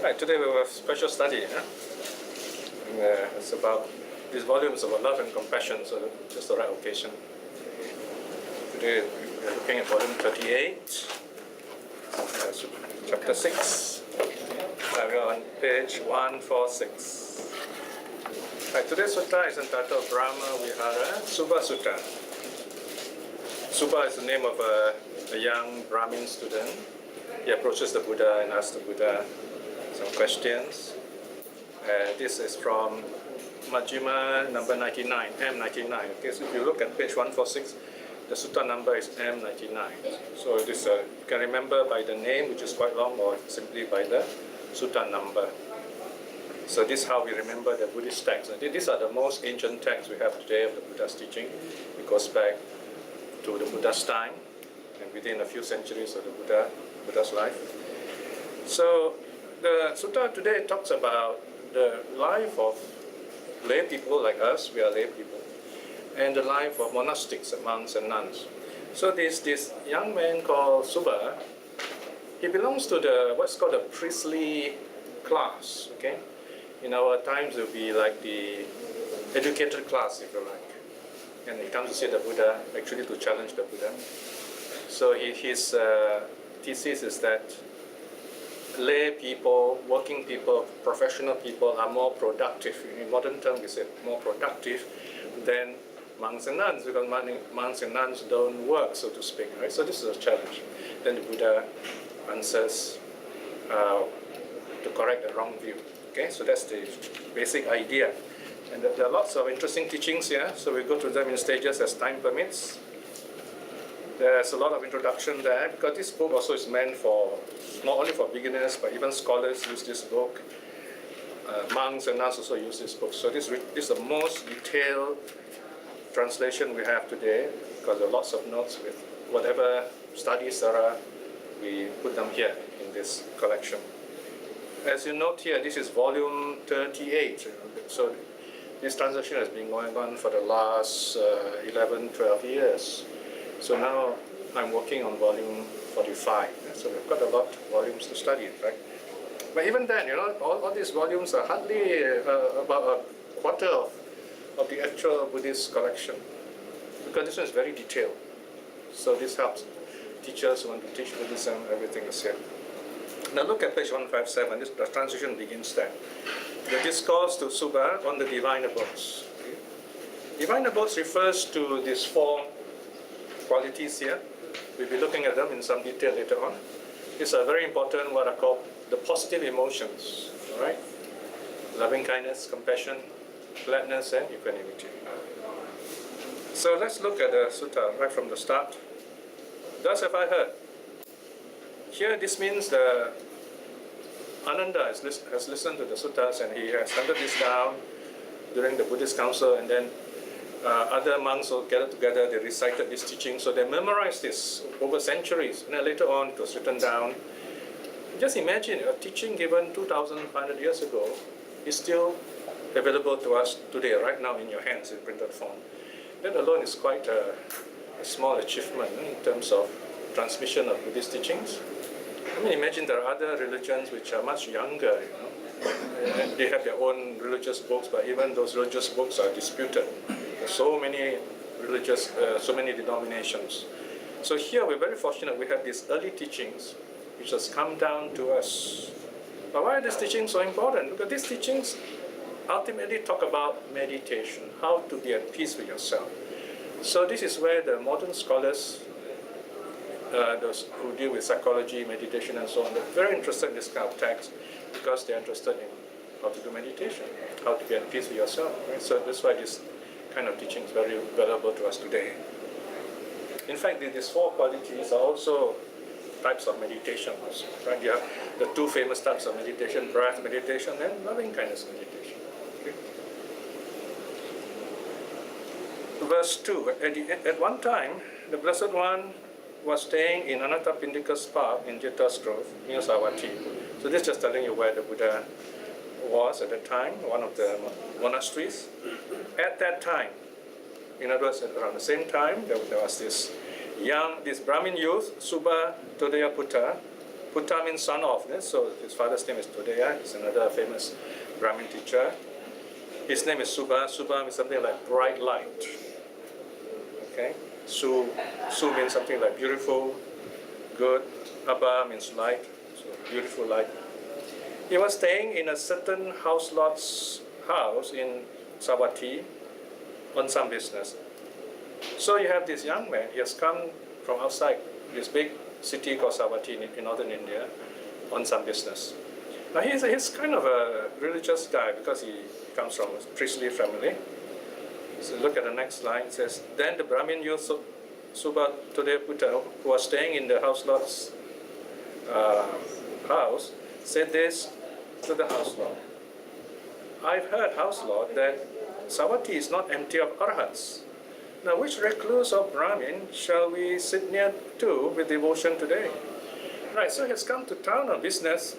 Right, today we have a special study. It's about, this volume is about love and compassion, so just the right occasion. Today we're looking at volume 38, chapter 6. We're on page 146. Right, today's sutta is entitled Brahma Vihara Subha Sutta. Subha is the name of a young Brahmin student. He approaches the Buddha and asks the Buddha some questions. This is from Majjhima number 99, M99. Okay, so if you look at page 146, the sutta number is M99. So this you can remember by the name, which is quite long, or simply by the sutta number. So this is how we remember the Buddhist texts. These are the most ancient texts we have today of the Buddha's teaching. It goes back to the Buddha's time, and within a few centuries of the Buddha's life. So the sutta today talks about the life of lay people like us, we are lay people, and the life of monastics, monks and nuns. So this young man called Subha, he belongs to the what's called the priestly class. Okay, in our times it would be like the educated class, if you like. And he comes to see the Buddha, actually to challenge the Buddha. So his thesis is that lay people, working people, professional people are more productive. In modern terms, we say more productive than monks and nuns, because monks and nuns don't work, so to speak. Right? So this is a challenge. Then the Buddha answers to correct the wrong view. Okay, so that's the basic idea. And there are lots of interesting teachings here, so we go through them in stages as time permits. There's a lot of introduction there, because this book also is meant for, not only for beginners, but even scholars use this book. Monks and nuns also use this book. So this is the most detailed translation we have today, because there are lots of notes with whatever studies there are, we put them here in this collection. As you note here, this is volume 38. So this translation has been going on for the last 11, 12 years. So now I'm working on volume 45. So we've got a lot of volumes to study, right? But even then, all these volumes are hardly about a quarter of the actual Buddhist collection, because this one is very detailed. So this helps teachers who want to teach Buddhism, everything is here. Now look at page 157. The transition begins there. The discourse to Subha on the divine abodes. Okay? Divine abodes refers to these four qualities here. We'll be looking at them in some detail later on. These are very important, what are called the positive emotions. All right? Loving kindness, compassion, gladness, and equanimity. So let's look at the sutta right from the start. Thus have I heard. Here this means the Ananda has listened to the suttas, and he has handed this down during the Buddhist council, and then other monks will gather together, they recited this teaching, so they memorized this over centuries, and then later on it was written down. Just imagine a teaching given 2,500 years ago is still available to us today, right now in your hands in printed form. That alone is quite a small achievement in terms of transmission of Buddhist teachings. I mean, imagine there are other religions which are much younger, and they have their own religious books, but even those religious books are disputed. There's so many religious, so many denominations. So here we're very fortunate we have these early teachings which has come down to us. But why are these teachings so important? Because these teachings ultimately talk about meditation, how to be at peace with yourself. So this is where the modern scholars, those who deal with psychology, meditation and so on, they're very interested in this kind of text, because they're interested in how to do meditation, how to be at peace with yourself. Right? So that's why this kind of teaching is very valuable to us today. In fact, these four qualities are also types of meditation also. Right? You have the two famous types of meditation, breath meditation and loving kindness meditation. Okay? Verse 2, at one time, the Blessed One was staying in Anathapindika's park in Jeta's Grove near Savatthi. So this is just telling you where the Buddha was at the time, one of the monasteries. At that time, in other words, around the same time, there was this Brahmin youth, Subha Todeyya Putta means son of, so his father's name is Todeyya. He's another famous Brahmin teacher. His name is Subha. Subha means something like bright light. Okay? Su means something like beautiful, good. Abba means light, so beautiful light. He was staying in a certain houselord's house in Savatthi on some business. So you have this young man, he has come from outside this big city called Savatthi in northern India on some business. Now he's kind of a religious guy because he comes from a priestly family. So look at the next line, it says, then the Brahmin youth Subha Todeyya, who was staying in the houselord's house, said this to the houselord. I've heard, houselord, that Savatthi is not empty of arhats. Now, which recluse or Brahmin shall we sit near to with devotion today? Right, so he's come to town on business.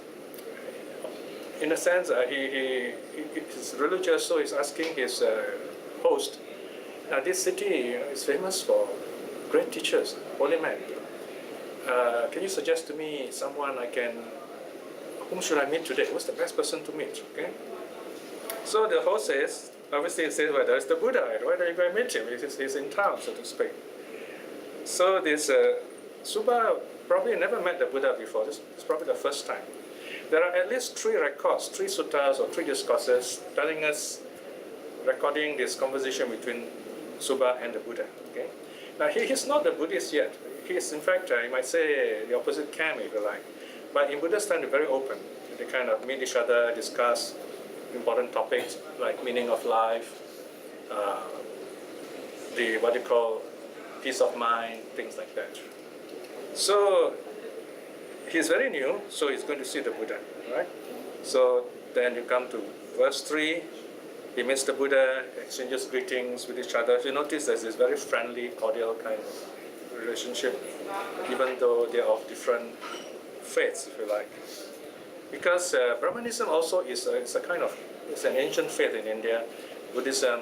In a sense, he's religious, so he's asking his host. Now, this city is famous for great teachers, holy men. Can you suggest to me someone whom should I meet today? Who's the best person to meet? Okay. So the host says, obviously he says, well, there's the Buddha. Why are you going to meet him? He's in town, so to speak. So this Subha probably never met the Buddha before. This is probably the first time. There are at least 3 records, 3 suttas or 3 discourses telling us, recording this conversation between Subha and the Buddha. Okay. Now he's not a Buddhist yet. He is, in fact, you might say the opposite camp, if you like. But in Buddha's time, they're very open. They kind of meet each other, discuss important topics like meaning of life, what you call peace of mind, things like that. So he's very new, so he's going to see the Buddha, right? So then you come to verse 3. He meets the Buddha, exchanges greetings with each other. So you notice there's this very friendly, cordial kind of relationship, even though they're of different faiths, if you like. Because Brahmanism also is it's an ancient faith in India. Buddhism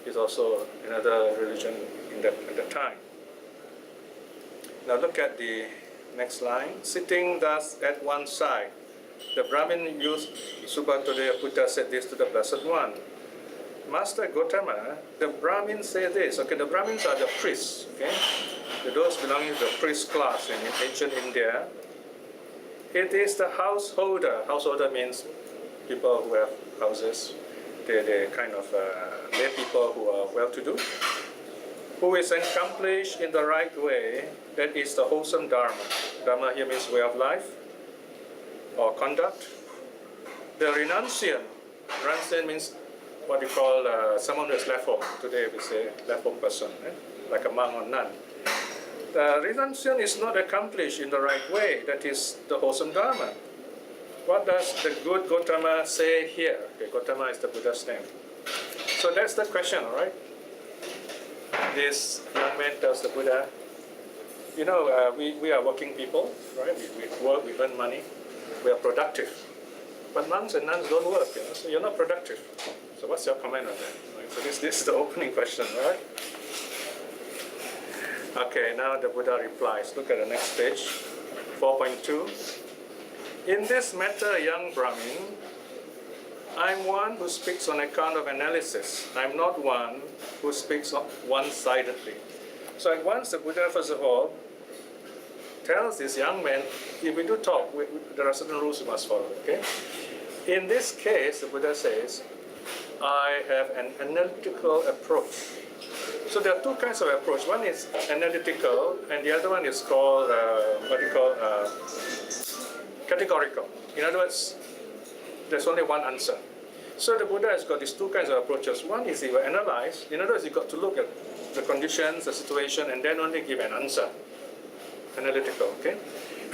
is also another religion at the time. Now look at the next line. Sitting thus at one side, the Brahmin youth Subha Todeyya Putta said this to the Blessed One. Master Gautama, the Brahmins say this. Okay, the Brahmins are the priests, okay? Those belonging to the priest class in ancient India. It is the householder. Householder means people who have houses. They're kind of lay people who are well-to-do, who is accomplished in the right way, that is the wholesome Dharma. Dharma here means way of life or conduct. The renunciant. Renunciant means what you call someone who is left home. Today we say left home person, like a monk or nun. The renunciant is not accomplished in the right way, that is the wholesome Dharma. What does the good Gautama say here? Okay, Gautama is the Buddha's name. So that's the question, all right? This young man tells the Buddha, you know, we are working people, right? We work, we earn money, we are productive. But monks and nuns don't work, so you're not productive. So what's your comment on that? Right? So this is the opening question, right? Okay, now the Buddha replies. Look at the next page, 4.2. In this matter, young Brahmin, I'm one who speaks on account of analysis. I'm not one who speaks one-sidedly. So at once the Buddha, first of all, tells this young man, if we do talk, there are certain rules we must follow, okay? In this case, the Buddha says, I have an analytical approach. So there are 2 kinds of approach. One is analytical, and the other one is called, categorical. In other words, there's only one answer. So the Buddha has got these 2 kinds of approaches. One is he will analyze. In other words, you got to look at the conditions, the situation, and then only give an answer. Analytical, okay?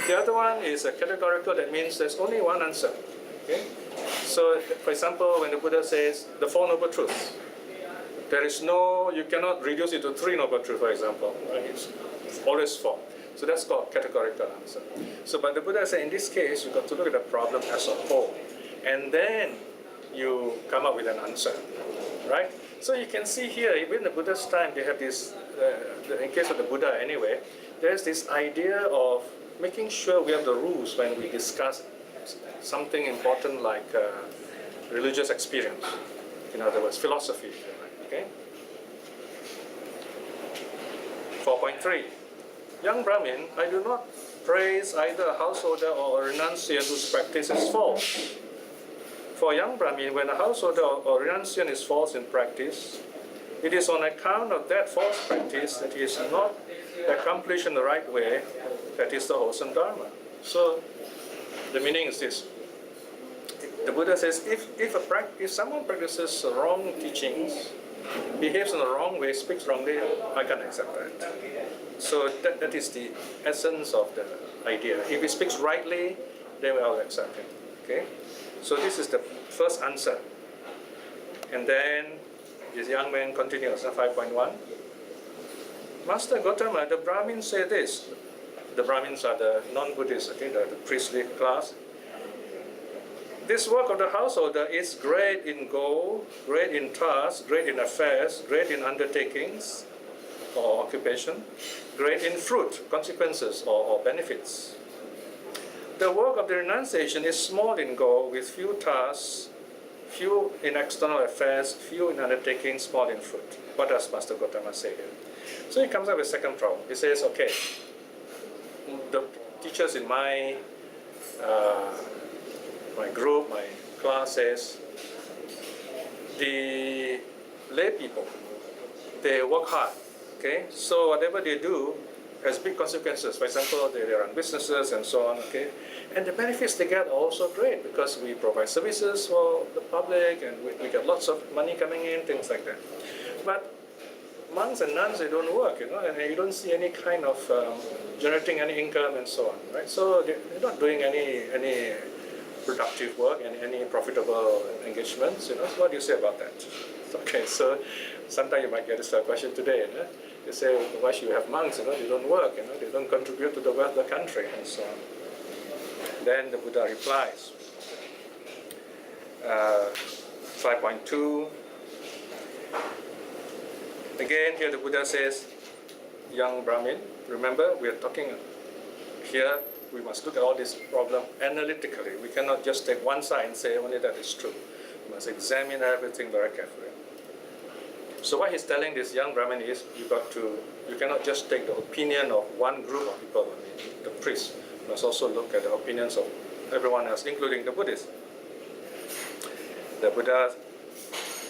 The other one is a categorical. That means there's only one answer, okay? So, for example, when the Buddha says the 4 noble truths, there is no, you cannot reduce it to 3 noble truths, for example. Right? It's always 4. So that's called categorical answer. So, but the Buddha said in this case, you've got to look at the problem as a whole, and then you come up with an answer, right? So you can see here, even in the Buddha's time, they have this, in case of the Buddha anyway, there's this idea of making sure we have the rules when we discuss something important like religious experience. In other words, philosophy. Okay. 4.3. Young Brahmin, I do not praise either a householder or a renunciant whose practice is false. For a young Brahmin, when a householder or renunciant is false in practice, it is on account of that false practice that he is not accomplished in the right way, that is the wholesome Dharma. So the meaning is this. The Buddha says, if someone practices wrong teachings, behaves in the wrong way, speaks wrongly, I can't accept that. So that is the essence of the idea. If he speaks rightly, then I'll accept him. Okay? So this is the first answer. And then this young man continues, 5.1. Master Gautama, the Brahmins say this. The Brahmins are the non-Buddhists, okay, the priestly class. This work of the householder is great in goal, great in tasks, great in affairs, great in undertakings or occupation, great in fruit, consequences or benefits. The work of the renunciation is small in goal, with few tasks, few in external affairs, few in undertakings, small in fruit. What does Master Gautama say here? So he comes up with a second problem. He says, okay, the teachers in my group, my class says, the lay people, they work hard, okay? So whatever they do has big consequences. For example, they run businesses and so on, okay? And the benefits they get are also great because we provide services for the public and we get lots of money coming in, things like that. But monks and nuns, they don't work, and you don't see any kind of generating any income and so on, right? So they're not doing any productive work and any profitable engagements, So what do you say about that? Okay, so sometimes you might get this question today, They say, why should you have monks, They don't work, They don't contribute to the wealth of the country and so on. Then the Buddha replies, 5.2. Again, here the Buddha says, young Brahmin, remember we are talking here, we must look at all this problem analytically. We cannot just take one side and say only that is true. We must examine everything very carefully. So what he's telling this young Brahmin is, you cannot just take the opinion of one group of people, the priests. You must also look at the opinions of everyone else, including the Buddhists. The Buddha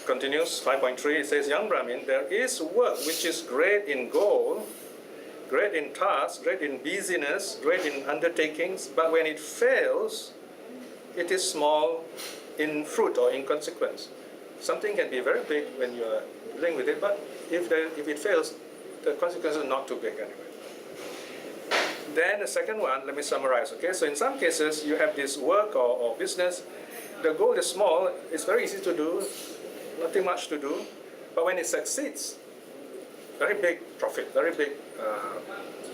continues, 5.3, it says, young Brahmin, there is work which is great in goal, great in tasks, great in busyness, great in undertakings, but when it fails, it is small in fruit or in consequence. Something can be very big when you are dealing with it, but if it fails, the consequences are not too big anyway. Then the second one, let me summarize, okay? So in some cases, you have this work or business, the goal is small, it's very easy to do, nothing much to do, but when it succeeds, very big profit, very big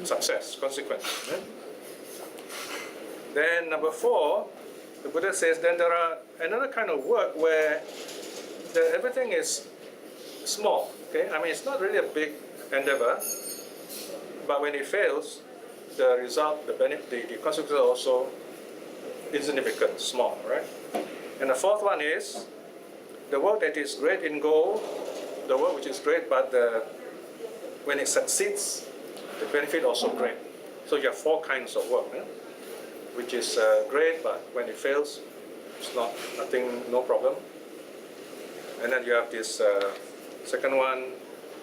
success, consequence. Right? Then number 4, the Buddha says, then there are another kind of work where everything is small. Okay, I mean it's not really a big endeavor, but when it fails, the result, the benefit, the consequences are also insignificant, small, right? And the fourth one is the work that is great in goal, the work which is great, but when it succeeds, the benefit also great. So you have 4 kinds of work, which is great, but when it fails, it's nothing, no problem. And then you have this second one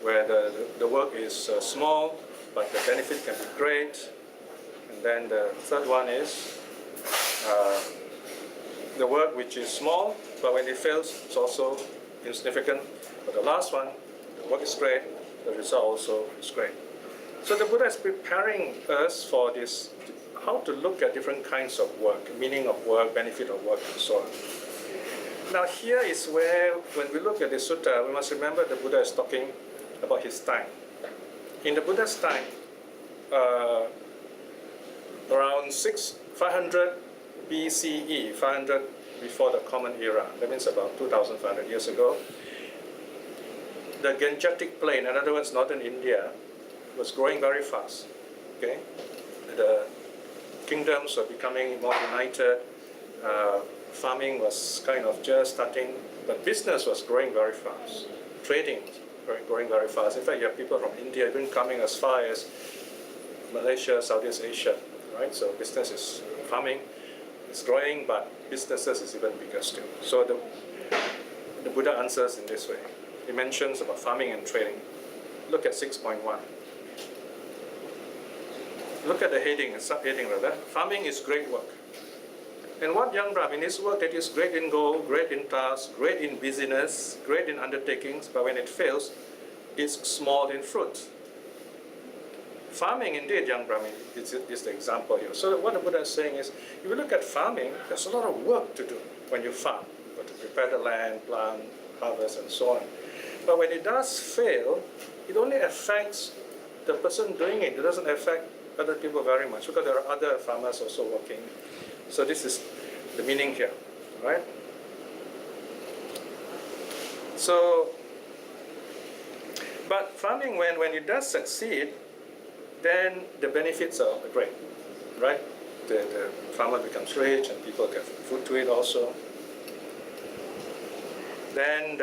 where the work is small, but the benefit can be great. And then the third one is the work which is small, but when it fails, it's also insignificant. But the last one, the work is great, the result also is great. So the Buddha is preparing us for this, how to look at different kinds of work, meaning of work, benefit of work, and so on. Now here is where, when we look at the sutta, we must remember the Buddha is talking about his time. In the Buddha's time, around 500 BCE, 500 before the Common Era, that means about 2,500 years ago, the Gangetic Plain, in other words, northern India, was growing very fast. Okay, kingdoms were becoming more united. Farming was kind of just starting, but business was growing very fast. Trading was growing very fast. In fact, you have people from India even coming as far as Malaysia, Southeast Asia, right? So business is farming, is growing, but businesses is even bigger still. So the Buddha answers in this way. He mentions about farming and trading. Look at 6.1. Look at the heading, subheading rather. Farming is great work. And what young Brahmin is work that is great in goal, great in task, great in busyness, great in undertakings, but when it fails, it's small in fruit. Farming, indeed, young Brahmin, is the example here. So what the Buddha is saying is, if you look at farming, there's a lot of work to do when you farm. You have to prepare the land, plant, harvest, and so on. But when it does fail, it only affects the person doing it. It doesn't affect other people very much, because there are other farmers also working. So this is the meaning here, right? So, but farming, when it does succeed, then the benefits are great, right? The farmer becomes rich and people get food to eat also. Then,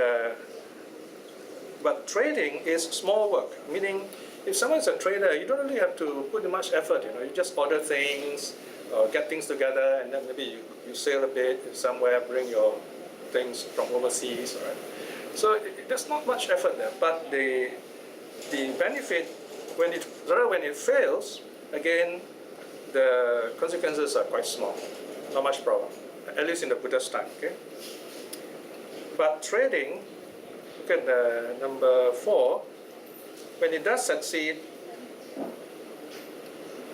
but trading is small work, meaning if someone's a trader, you don't really have to put much effort, you just order things, get things together, and then maybe you sail a bit somewhere, bring your things from overseas, right? So there's not much effort there, but the benefit, when it fails, again, the consequences are quite small, not much problem, at least in the Buddha's time, okay? But trading, look at the number 4, when it does succeed,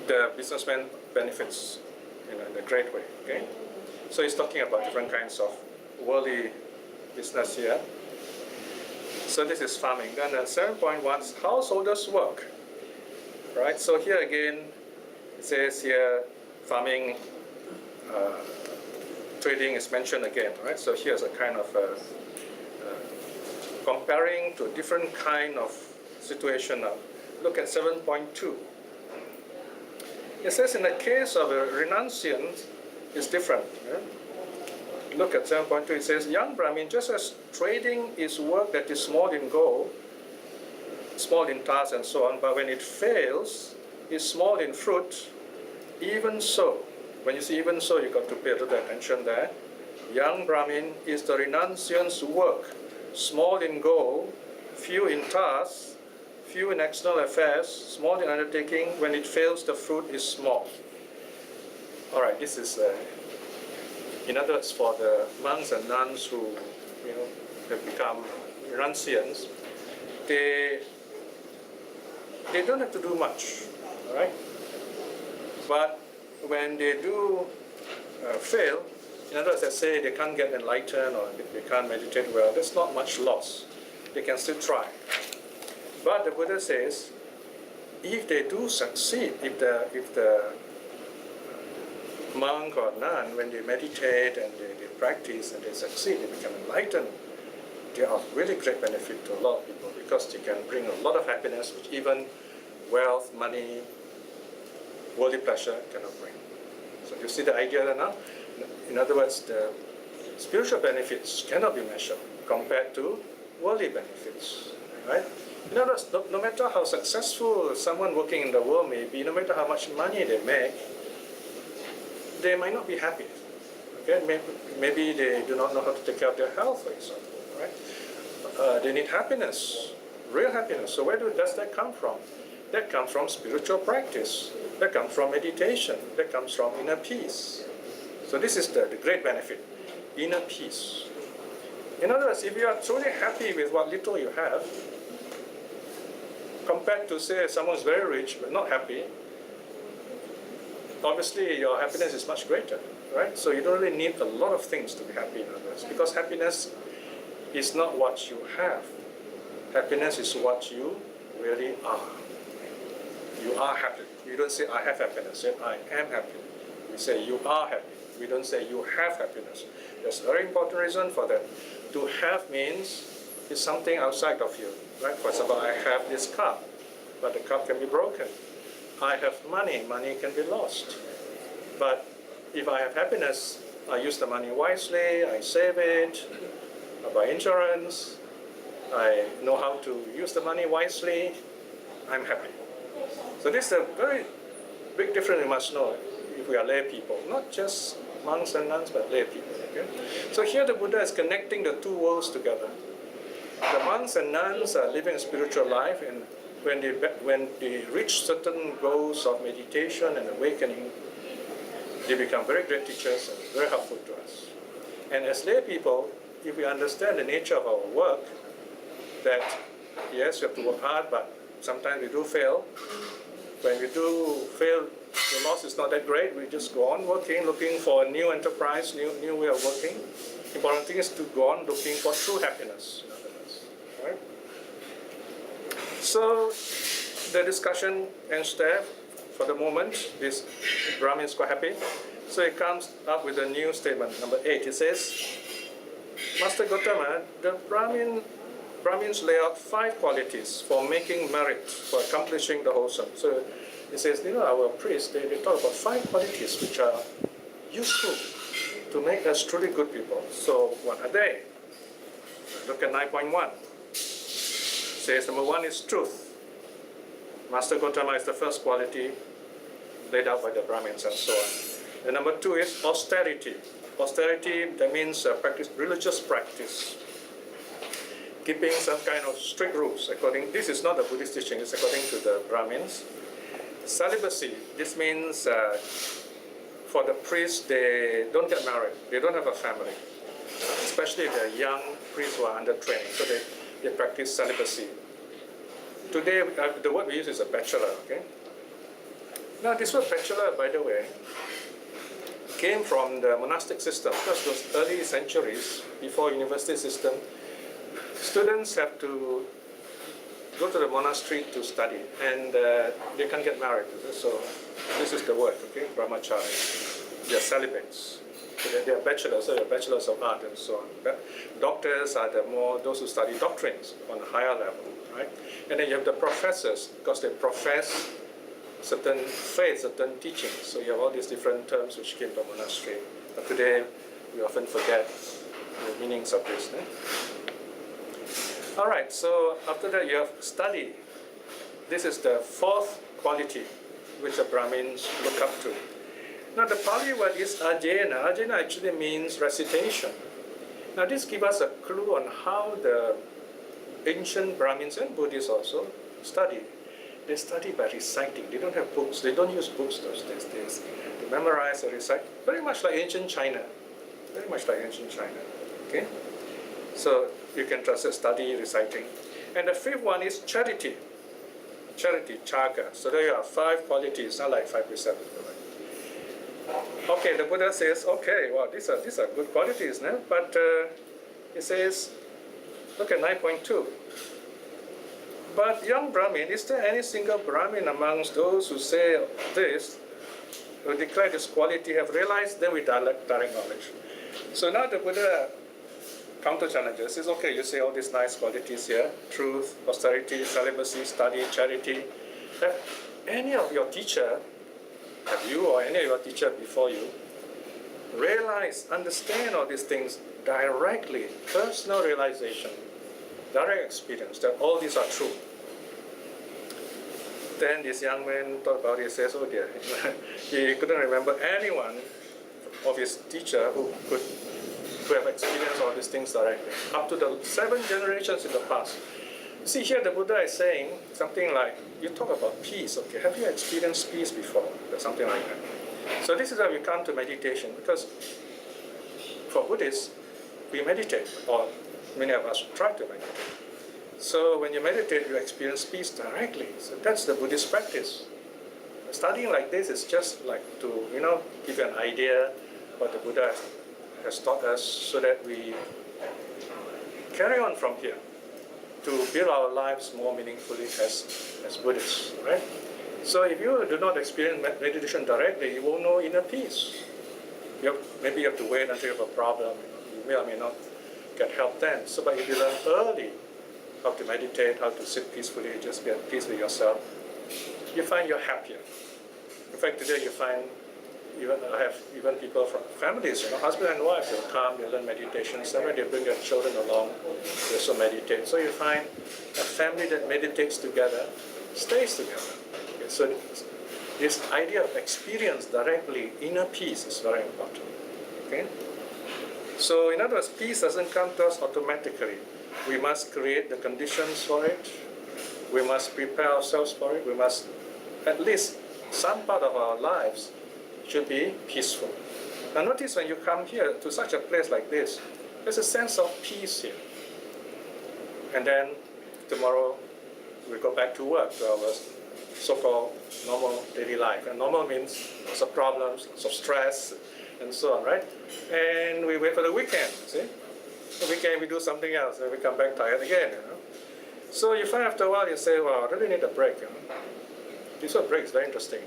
the businessman benefits in a great way, okay? So he's talking about different kinds of worldly business here. So this is farming. Then 7.1 is householders' work, right? So here again, it says here, farming, trading is mentioned again, right? So here's a kind of comparing to a different kind of situation now. Look at 7.2. It says in the case of a renunciant, it's different. Yeah? Look at 7.2. It says, young Brahmin, just as trading is work that is small in goal, small in task and so on, but when it fails, is small in fruit, even so. When you see even so, you've got to pay a little attention there. Young Brahmin is the renunciant's work, small in goal, few in tasks, few in external affairs, small in undertaking. When it fails, the fruit is small. All right, this is, in other words, for the monks and nuns who, have become renunciants, they don't have to do much, all right? But when they do fail, in other words, let's say they can't get enlightened or they can't meditate well, there's not much loss. They can still try. But the Buddha says, if they do succeed, if the monk or nun, when they meditate and they practice and they succeed, they become enlightened, they are really great benefit to a lot of people, because they can bring a lot of happiness, which even wealth, money, worldly pleasure cannot bring. So you see the idea there now? In other words, the spiritual benefits cannot be measured compared to worldly benefits, right? In other words, no matter how successful someone working in the world may be, no matter how much money they make, they might not be happy. Okay? Maybe they do not know how to take care of their health, for example, right? They need happiness, real happiness. So where does that come from? That comes from spiritual practice. That comes from meditation. That comes from inner peace. So this is the great benefit, inner peace. In other words, if you are truly happy with what little you have, compared to, say, someone who's very rich but not happy, obviously your happiness is much greater, right? So you don't really need a lot of things to be happy, in other words, because happiness is not what you have. Happiness is what you really are. You are happy. You don't say, I have happiness. Say, I am happy. We say, you are happy. We don't say, you have happiness. There's a very important reason for that. To have means it's something outside of you, right? For example, I have this cup, but the cup can be broken. I have money. Money can be lost. But if I have happiness, I use the money wisely, I save it, I buy insurance, I know how to use the money wisely, I'm happy. So this is a very big difference we must know if we are lay people, not just monks and nuns, but lay people. Okay? So here the Buddha is connecting the two worlds together. The monks and nuns are living a spiritual life, and when they reach certain goals of meditation and awakening, they become very great teachers and very helpful to us. And as lay people, if we understand the nature of our work, that yes, we have to work hard, but sometimes we do fail. When we do fail, the loss is not that great. We just go on working, looking for a new enterprise, new way of working. Important thing is to go on looking for true happiness, in other words. Right? So the discussion ends there. For the moment, this Brahmin is quite happy. So he comes up with a new statement, number 8. He says, Master Gautama, the Brahmins lay out 5 qualities for making merit, for accomplishing the wholesome. So he says, our priests, they talk about 5 qualities which are useful to make us truly good people. So what are they? Look at 9.1. It says number 1 is truth. Master Gautama is the first quality laid out by the Brahmins and so on. And number 2 is austerity. Austerity, that means religious practice. Keeping some kind of strict rules. This is not the Buddhist teaching, it's according to the Brahmins. Celibacy, this means for the priests, they don't get married, they don't have a family. Especially the young priests who are under training, so they practice celibacy. Today, the word we use is a bachelor, okay? Now, this word bachelor, by the way, came from the monastic system, because those early centuries, before university system, students have to go to the monastery to study, and they can't get married. So this is the word, okay? Brahmachari. They are celibates. So they are bachelors, so they are bachelors of art and so on. But doctors are those who study doctrines on a higher level, right? And then you have the professors, because they profess certain faiths, certain teachings. So you have all these different terms which came from monastery. But today, we often forget the meanings of this. All right, so after that you have study. This is the 4th quality which the Brahmins look up to. Now the Pali word is ajena. Ajena actually means recitation. Now this gives us a clue on how the ancient Brahmins and Buddhists also study. They study by reciting. They don't have books. They don't use books those days. They memorize or recite. Very much like ancient China. Very much like ancient China. Okay? So you can translate study, reciting. And the 5th one is charity. Charity, chaga. So there are 5 qualities, not like 5 precepts. Okay, the Buddha says, okay, well, these are good qualities, no? But he says, look at 9.2. But young Brahmin, is there any single Brahmin amongst those who say this, who declare this quality, have realized them with direct knowledge? So now the Buddha counter challenges is, okay, you say all these nice qualities here, truth, austerity, celibacy, study, charity. Have any of your teacher, have you or any of your teacher before you, realize, understand all these things directly, personal realization, direct experience that all these are true? Then this young man thought about it, says, oh dear, he couldn't remember anyone of his teacher who have experienced all these things directly, up to the 7 generations in the past. You see, here the Buddha is saying something like, you talk about peace, okay, have you experienced peace before? Or something like that. So this is how we come to meditation, because for Buddhists, we meditate, or many of us try to meditate. So when you meditate, you experience peace directly. So that's the Buddhist practice. Studying like this is just like to, give you an idea what the Buddha has taught us, so that we carry on from here to build our lives more meaningfully as Buddhists, right? So if you do not experience meditation directly, you won't know inner peace. Maybe you have to wait until you have a problem. You may or may not get help then. So, but if you learn early how to meditate, how to sit peacefully, just be at peace with yourself, you find you're happier. In fact, today you find I have even people from families, husband and wife, they'll come, they learn meditation. Somewhere they bring their children along, they also meditate. So you find a family that meditates together stays together. Okay, so this idea of experience directly, inner peace, is very important. Okay? So in other words, peace doesn't come to us automatically. We must create the conditions for it. We must prepare ourselves for it. We must, at least some part of our lives should be peaceful. Now notice when you come here to such a place like this, there's a sense of peace here. And then tomorrow we go back to work, to our so-called normal daily life. And normal means lots of problems, lots of stress, and so on, right? And we wait for the weekend, see? The weekend we do something else, and we come back tired again, So you find after a while, you say, well, I really need a break, This word break is very interesting,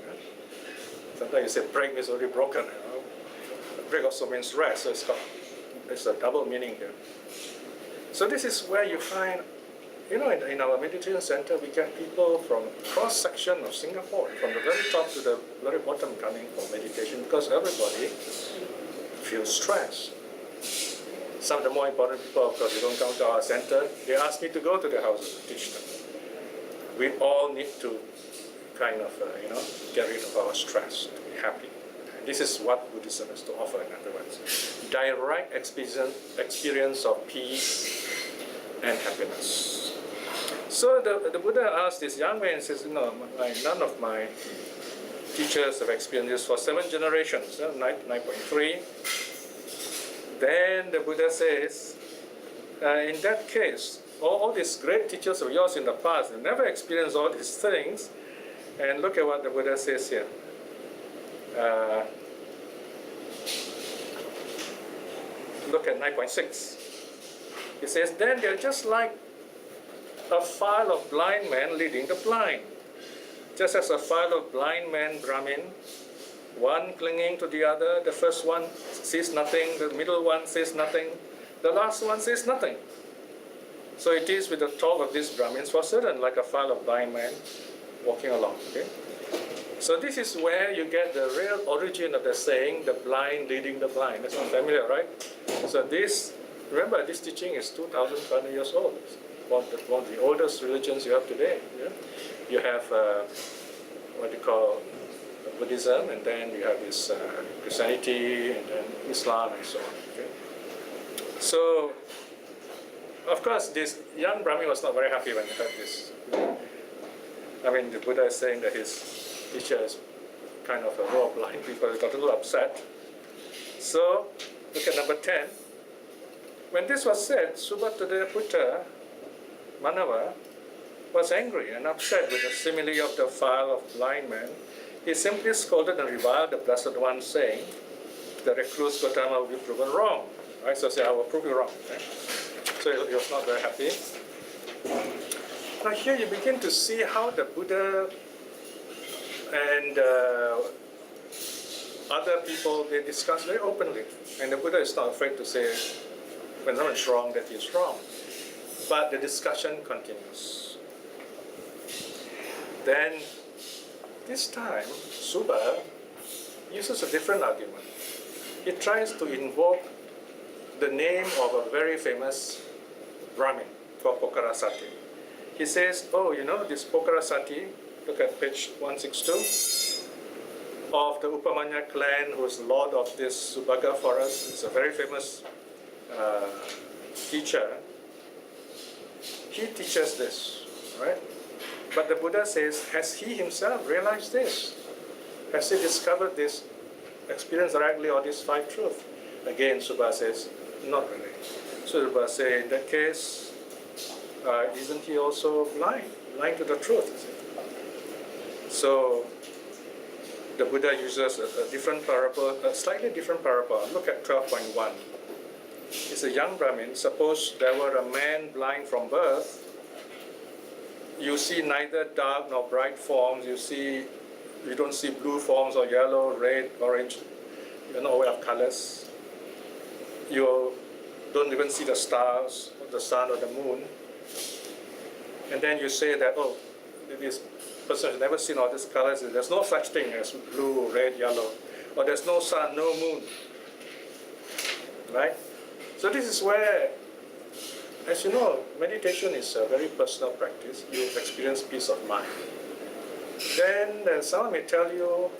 Sometimes you say break means already broken, Break also means rest, so it's a double meaning here. So this is where you find, in our meditation center, we get people from cross-section of Singapore, from the very top to the very bottom coming for meditation, because everybody feels stressed. Some of the more important people, of course, they don't come to our center. They ask me to go to their houses to teach them. We all need to kind of, get rid of our stress, to be happy. And this is what Buddhism has to offer, in other words. Direct experience of peace and happiness. So the Buddha asked this young man, says, none of my teachers have experienced this for 7 generations, 9.3. Then the Buddha says, in that case, all these great teachers of yours in the past, they never experienced all these things. And look at what the Buddha says here. Look at 9.6. He says, then they're just like a file of blind men leading the blind. Just as a file of blind men, brahmin, one clinging to the other, the first one sees nothing, the middle one says nothing, the last one says nothing. So it is with the talk of these brahmins for certain, like a file of blind men walking along. Okay? So this is where you get the real origin of the saying, the blind leading the blind. That's not familiar, right? So this, remember, this teaching is 2,500 years old. It's one of the oldest religions you have today. Yeah? You have what you call Buddhism, and then you have this Christianity, and then Islam, and so on. Okay? So, of course, this young Brahmin was not very happy when he heard this. I mean, the Buddha is saying that his teacher is kind of a row of blind people. He got a little upset. So, look at number 10. When this was said, Subha Todeyya Putta, Manava, was angry and upset with the simile of the file of blind men. He simply scolded and reviled the Blessed One, saying, the recluse Gautama will be proven wrong. Right? So say, I will prove you wrong. Right? So he was not very happy. Now here you begin to see how the Buddha and other people, they discuss very openly. And the Buddha is not afraid to say, when someone is wrong, that he is wrong. But the discussion continues. Then, this time, Subha uses a different argument. He tries to invoke the name of a very famous Brahmin called Pokarasati. He says, oh, this Pokarasati, look at page 162, of the Upamanya clan, who is lord of this Subhaga forest. It's a very famous teacher. He teaches this, right? But the Buddha says, has he himself realized this? Has he discovered this, experienced directly all these 5 truths? Again, Subha says, not really. So the Buddha says, in that case, isn't he also blind to the truth? So the Buddha uses a different parable, a slightly different parable. Look at 12.1. It's a young Brahmin. Suppose there were a man blind from birth. You see neither dark nor bright forms. You don't see blue forms or yellow, red, orange. You're not aware of colors. You don't even see the stars, or the sun, or the moon. And then you say that, oh, this person has never seen all these colors. There's no such thing as blue, red, yellow. or there's no sun, no moon, right? So this is where, as you know, meditation is a very personal practice. You experience peace of mind. Then someone may tell you,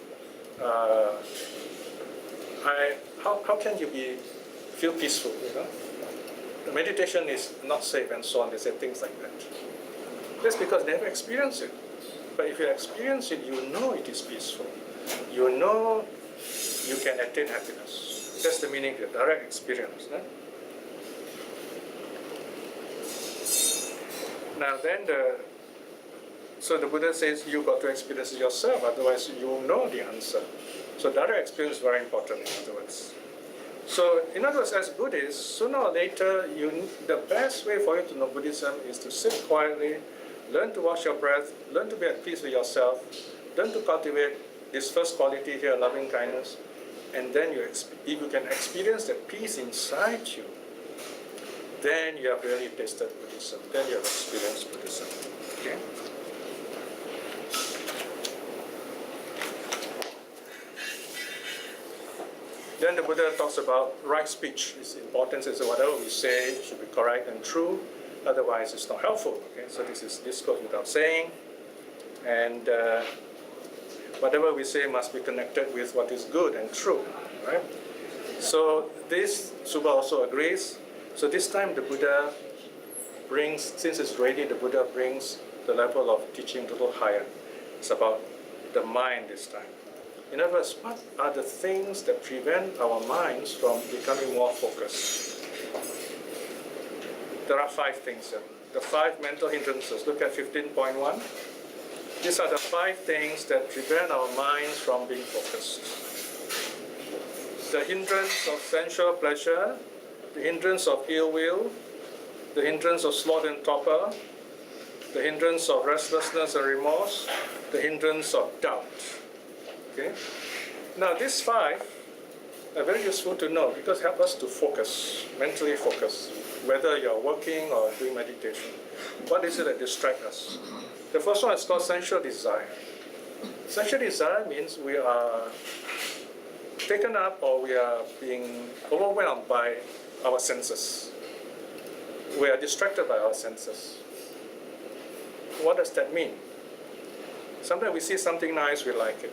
how can you feel peaceful? You know, the meditation is not safe and so on. They say things like that. That's because they haven't experienced it. But if you experience it, you know it is peaceful. You know you can attain happiness. That's the meaning of the direct experience. No? Now then, so the Buddha says you've got to experience it yourself, otherwise you will know the answer. So direct experience is very important, in other words. So in other words, as Buddhists, sooner or later, the best way for you to know Buddhism is to sit quietly, learn to watch your breath, learn to be at peace with yourself, learn to cultivate this first quality here, loving kindness, and then if you can experience the peace inside you, then you have really tasted Buddhism, then you have experienced Buddhism. Okay? Then the Buddha talks about right speech. Its importance is that whatever we say should be correct and true, otherwise it's not helpful. Okay? So this goes without saying. And whatever we say must be connected with what is good and true. Right? So this, Subha also agrees. So this time the Buddha brings, since it's ready, the Buddha brings the level of teaching a little higher. It's about the mind this time. In other words, what are the things that prevent our minds from becoming more focused? There are 5 things here. The 5 mental hindrances. Look at 15.1. These are the 5 things that prevent our minds from being focused. The hindrance of sensual pleasure, the hindrance of ill will, the hindrance of sloth and torpor, the hindrance of restlessness and remorse, the hindrance of doubt. Okay? Now these 5 are very useful to know because help us to focus, mentally focus, whether you're working or doing meditation. What is it that distracts us? The first one is called sensual desire. Sensual desire means we are taken up or we are being overwhelmed by our senses. We are distracted by our senses. What does that mean? Sometimes we see something nice, we like it.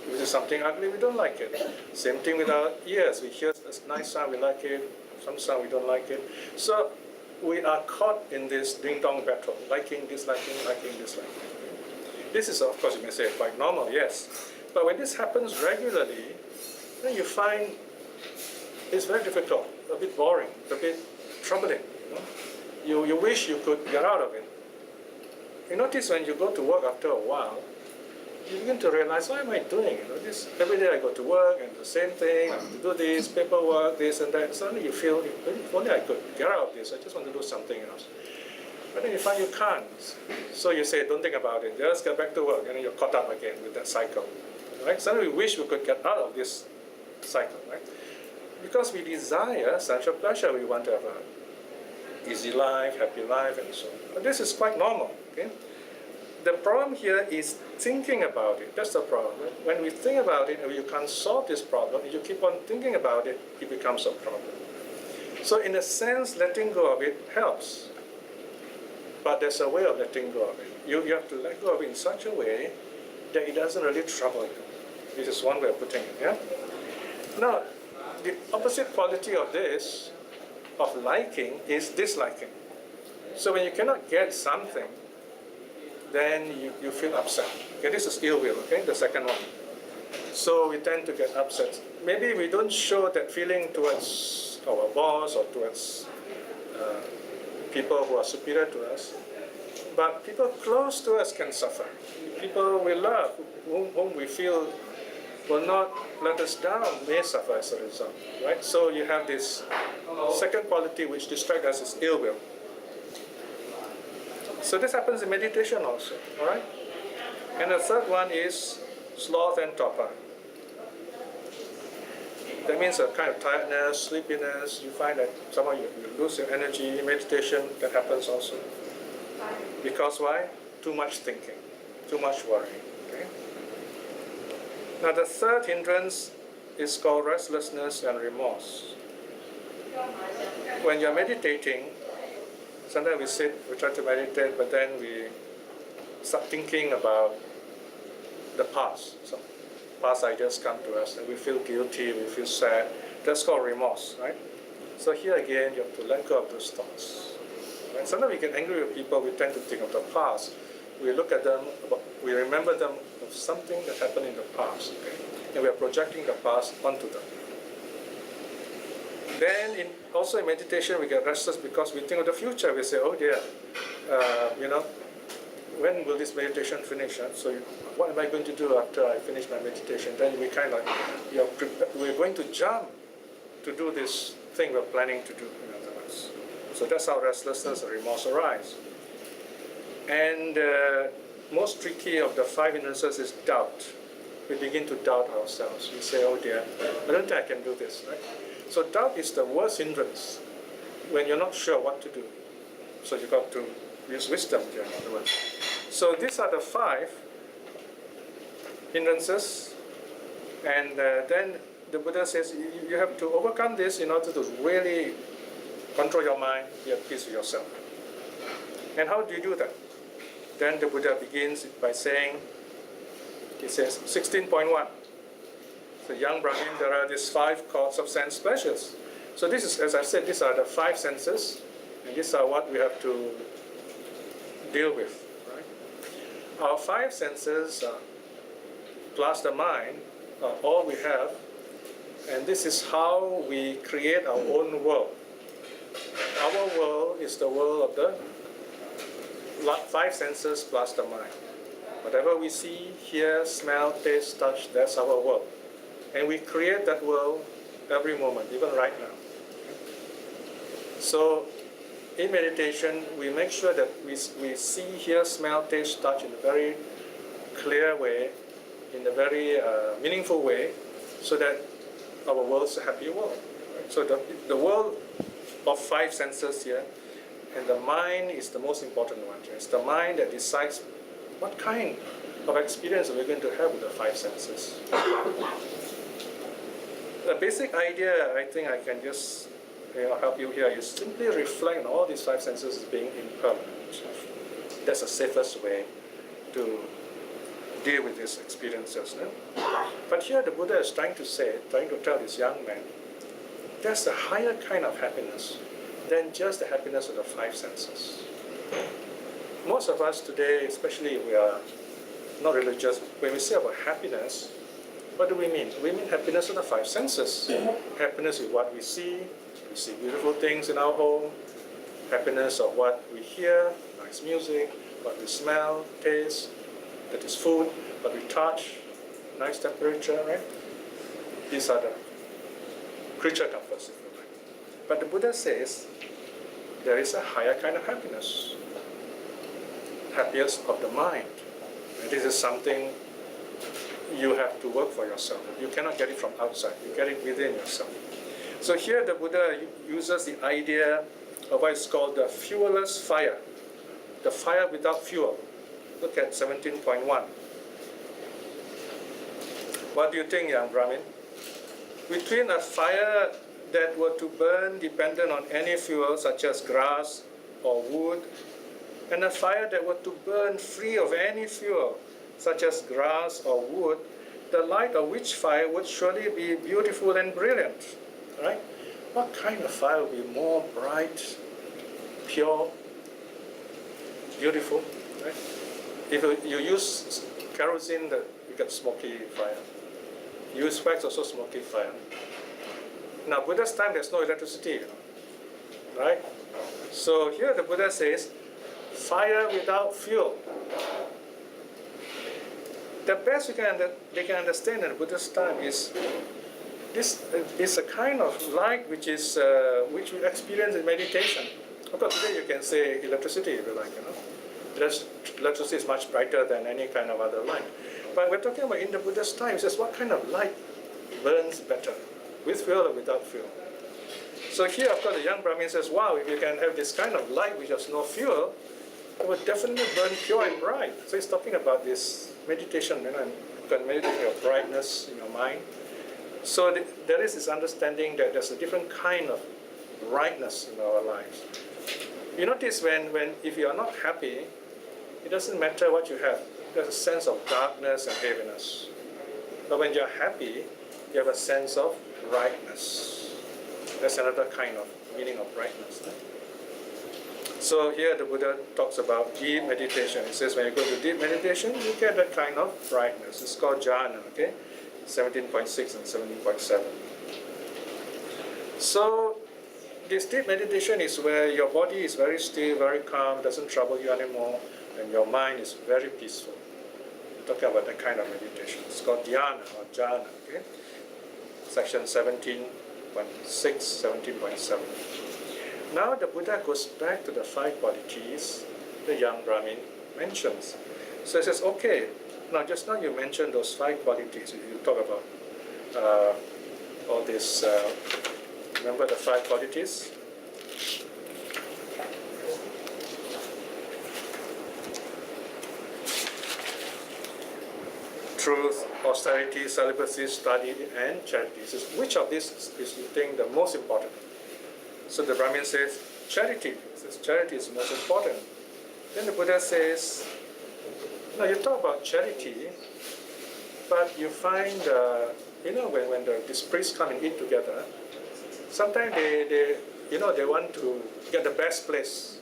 If we see something ugly, we don't like it. Same thing with our ears. We hear a nice sound, we like it. Some sound, we don't like it. So we are caught in this ding-dong battle, liking, disliking, liking, disliking. This is, of course, you may say, quite normal, yes. But when this happens regularly, then you find it's very difficult, a bit boring, a bit troubling. You wish you could get out of it. You notice when you go to work after a while, you begin to realize, what am I doing? This every day I go to work and the same thing, I have to do this, paperwork, this and that. Suddenly you feel, if only I could get out of this, I just want to do something else. But then you find you can't. So you say, don't think about it, just get back to work, and then you're caught up again with that cycle. Right? Suddenly we wish we could get out of this cycle, right? Because we desire sensual pleasure, we want to have an easy life, happy life, and so on. But this is quite normal. Okay? The problem here is thinking about it. That's the problem. When we think about it and you can't solve this problem, if you keep on thinking about it, it becomes a problem. So in a sense, letting go of it helps. But there's a way of letting go of it. You have to let go of it in such a way that it doesn't really trouble you. This is one way of putting it. Yeah? Now, the opposite quality of this, of liking, is disliking. So when you cannot get something, then you feel upset. Okay, this is ill will, okay, the second one. So we tend to get upset. Maybe we don't show that feeling towards our boss or towards people who are superior to us, but people close to us can suffer. People we love, whom we feel will not let us down, may suffer as a result, right? So you have this second quality which distracts us is ill will. So this happens in meditation also, all right? And the third one is sloth and torpor. That means a kind of tiredness, sleepiness. You find that somehow you lose your energy. Meditation, that happens also. Because why? Too much thinking, too much worrying. Okay? Now the third hindrance is called restlessness and remorse. When you're meditating, sometimes we sit, we try to meditate, but then we start thinking about the past. Some past ideas come to us, and we feel guilty, we feel sad. That's called remorse, right? So here again, you have to let go of those thoughts. Right? Sometimes we get angry with people, we tend to think of the past. We look at them, we remember them of something that happened in the past, okay? And we are projecting the past onto them. Then also in meditation, we get restless because we think of the future. We say, oh dear, when will this meditation finish? So what am I going to do after I finish my meditation? Then we kind of, we're going to jump to do this thing we're planning to do, in other words. So that's how restlessness and remorse arise. And most tricky of the 5 hindrances is doubt. We begin to doubt ourselves. We say, oh dear, I don't think I can do this, right? So doubt is the worst hindrance when you're not sure what to do. So you've got to use wisdom here, in other words. So these are the 5 hindrances. And then the Buddha says you have to overcome this in order to really control your mind, be at peace with yourself. And how do you do that? Then the Buddha begins by saying, he says, 16.1. So young Brahmin, there are these 5 cords of sense pleasures. So this is, as I said, these are the 5 senses, and these are what we have to deal with. Right? Our 5 senses plus the mind are all we have, and this is how we create our own world. Our world is the world of the 5 senses plus the mind. Whatever we see, hear, smell, taste, touch, that's our world. And we create that world every moment, even right now. So in meditation, we make sure that we see, hear, smell, taste, touch in a very clear way, in a very meaningful way, so that our world is a happy world. Right? So the world of 5 senses here, and the mind is the most important one. It's the mind that decides what kind of experience we're going to have with the 5 senses. The basic idea, I think I can just help you here, is simply reflect on all these 5 senses as being impermanent. That's the safest way to deal with these experiences. No? But here the Buddha is trying to tell this young man, there's a higher kind of happiness than just the happiness of the 5 senses. Most of us today, especially if we are not religious, when we say about happiness, what do we mean? We mean happiness of the 5 senses. Happiness with what we see beautiful things in our home, happiness of what we hear, nice music, what we smell, taste, that is food, what we touch, nice temperature, right? These are the creature comforts, if you like. But the Buddha says there is a higher kind of happiness, happiness of the mind. And this is something you have to work for yourself. You cannot get it from outside. You get it within yourself. So here the Buddha uses the idea of what is called the fuelless fire, the fire without fuel. Look at 17.1. What do you think, young Brahmin? Between a fire that were to burn dependent on any fuel, such as grass or wood, and a fire that were to burn free of any fuel, such as grass or wood, the light of which fire would surely be beautiful and brilliant, right? What kind of fire would be more bright, pure, beautiful, right? If you use kerosene, you get smoky fire. You use wax, also smoky fire. Now, Buddha's time, there's no electricity, right? So here the Buddha says, fire without fuel. The best they can understand in Buddha's time is this is a kind of light which we experience in meditation. Of course, today you can say electricity if you like, Electricity is much brighter than any kind of other light. But we're talking about in the Buddha's time, it says what kind of light burns better, with fuel or without fuel. So here, of course, the young Brahmin says, wow, if you can have this kind of light which has no fuel, it would definitely burn pure and bright. So he's talking about this meditation, and meditation of brightness in your mind. So there is this understanding that there's a different kind of rightness in our lives. You notice if you are not happy, it doesn't matter what you have. There's a sense of darkness and heaviness. But when you're happy, you have a sense of rightness. That's another kind of meaning of rightness. So here the Buddha talks about deep meditation. He says when you go to deep meditation, you get that kind of rightness. It's called jhana, okay? 17.6 and 17.7. So this deep meditation is where your body is very still, very calm, doesn't trouble you anymore, and your mind is very peaceful. We're talking about that kind of meditation. It's called dhyana or jhana, okay? Section 17.6, 17.7. Now the Buddha goes back to the 5 qualities the young Brahmin mentions. So he says, okay, now just now you mentioned those 5 qualities. You talk about all this, remember the 5 qualities? Truth, austerity, celibacy, study, and charity. He says, which of these is you think the most important? So the Brahmin says, charity. He says, charity is the most important. Then the Buddha says, now you talk about charity, but you find, when these priests come and eat together, sometimes they want to get the best place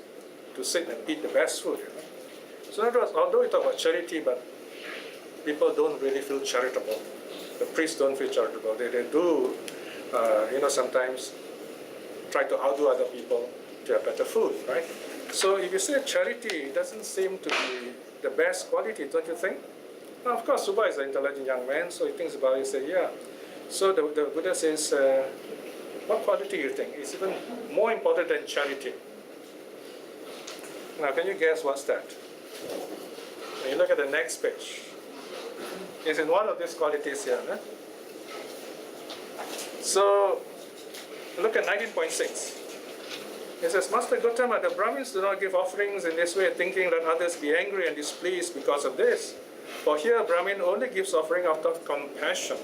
to sit and eat the best food. So in other words, although we talk about charity, but people don't really feel charitable. The priests don't feel charitable. They do, sometimes try to outdo other people to have better food, right? So if you say charity, it doesn't seem to be the best quality, don't you think? Now, of course, Subha is an intelligent young man, so he thinks about it and says, yeah. So the Buddha says, what quality do you think is even more important than charity? Now, can you guess what's that? When you look at the next page, it's in one of these qualities here. So, look at 19.6. It says, Master Gautama, the Brahmins do not give offerings in this way, thinking that others be angry and displeased because of this. For here, Brahmin only gives offering out of compassion.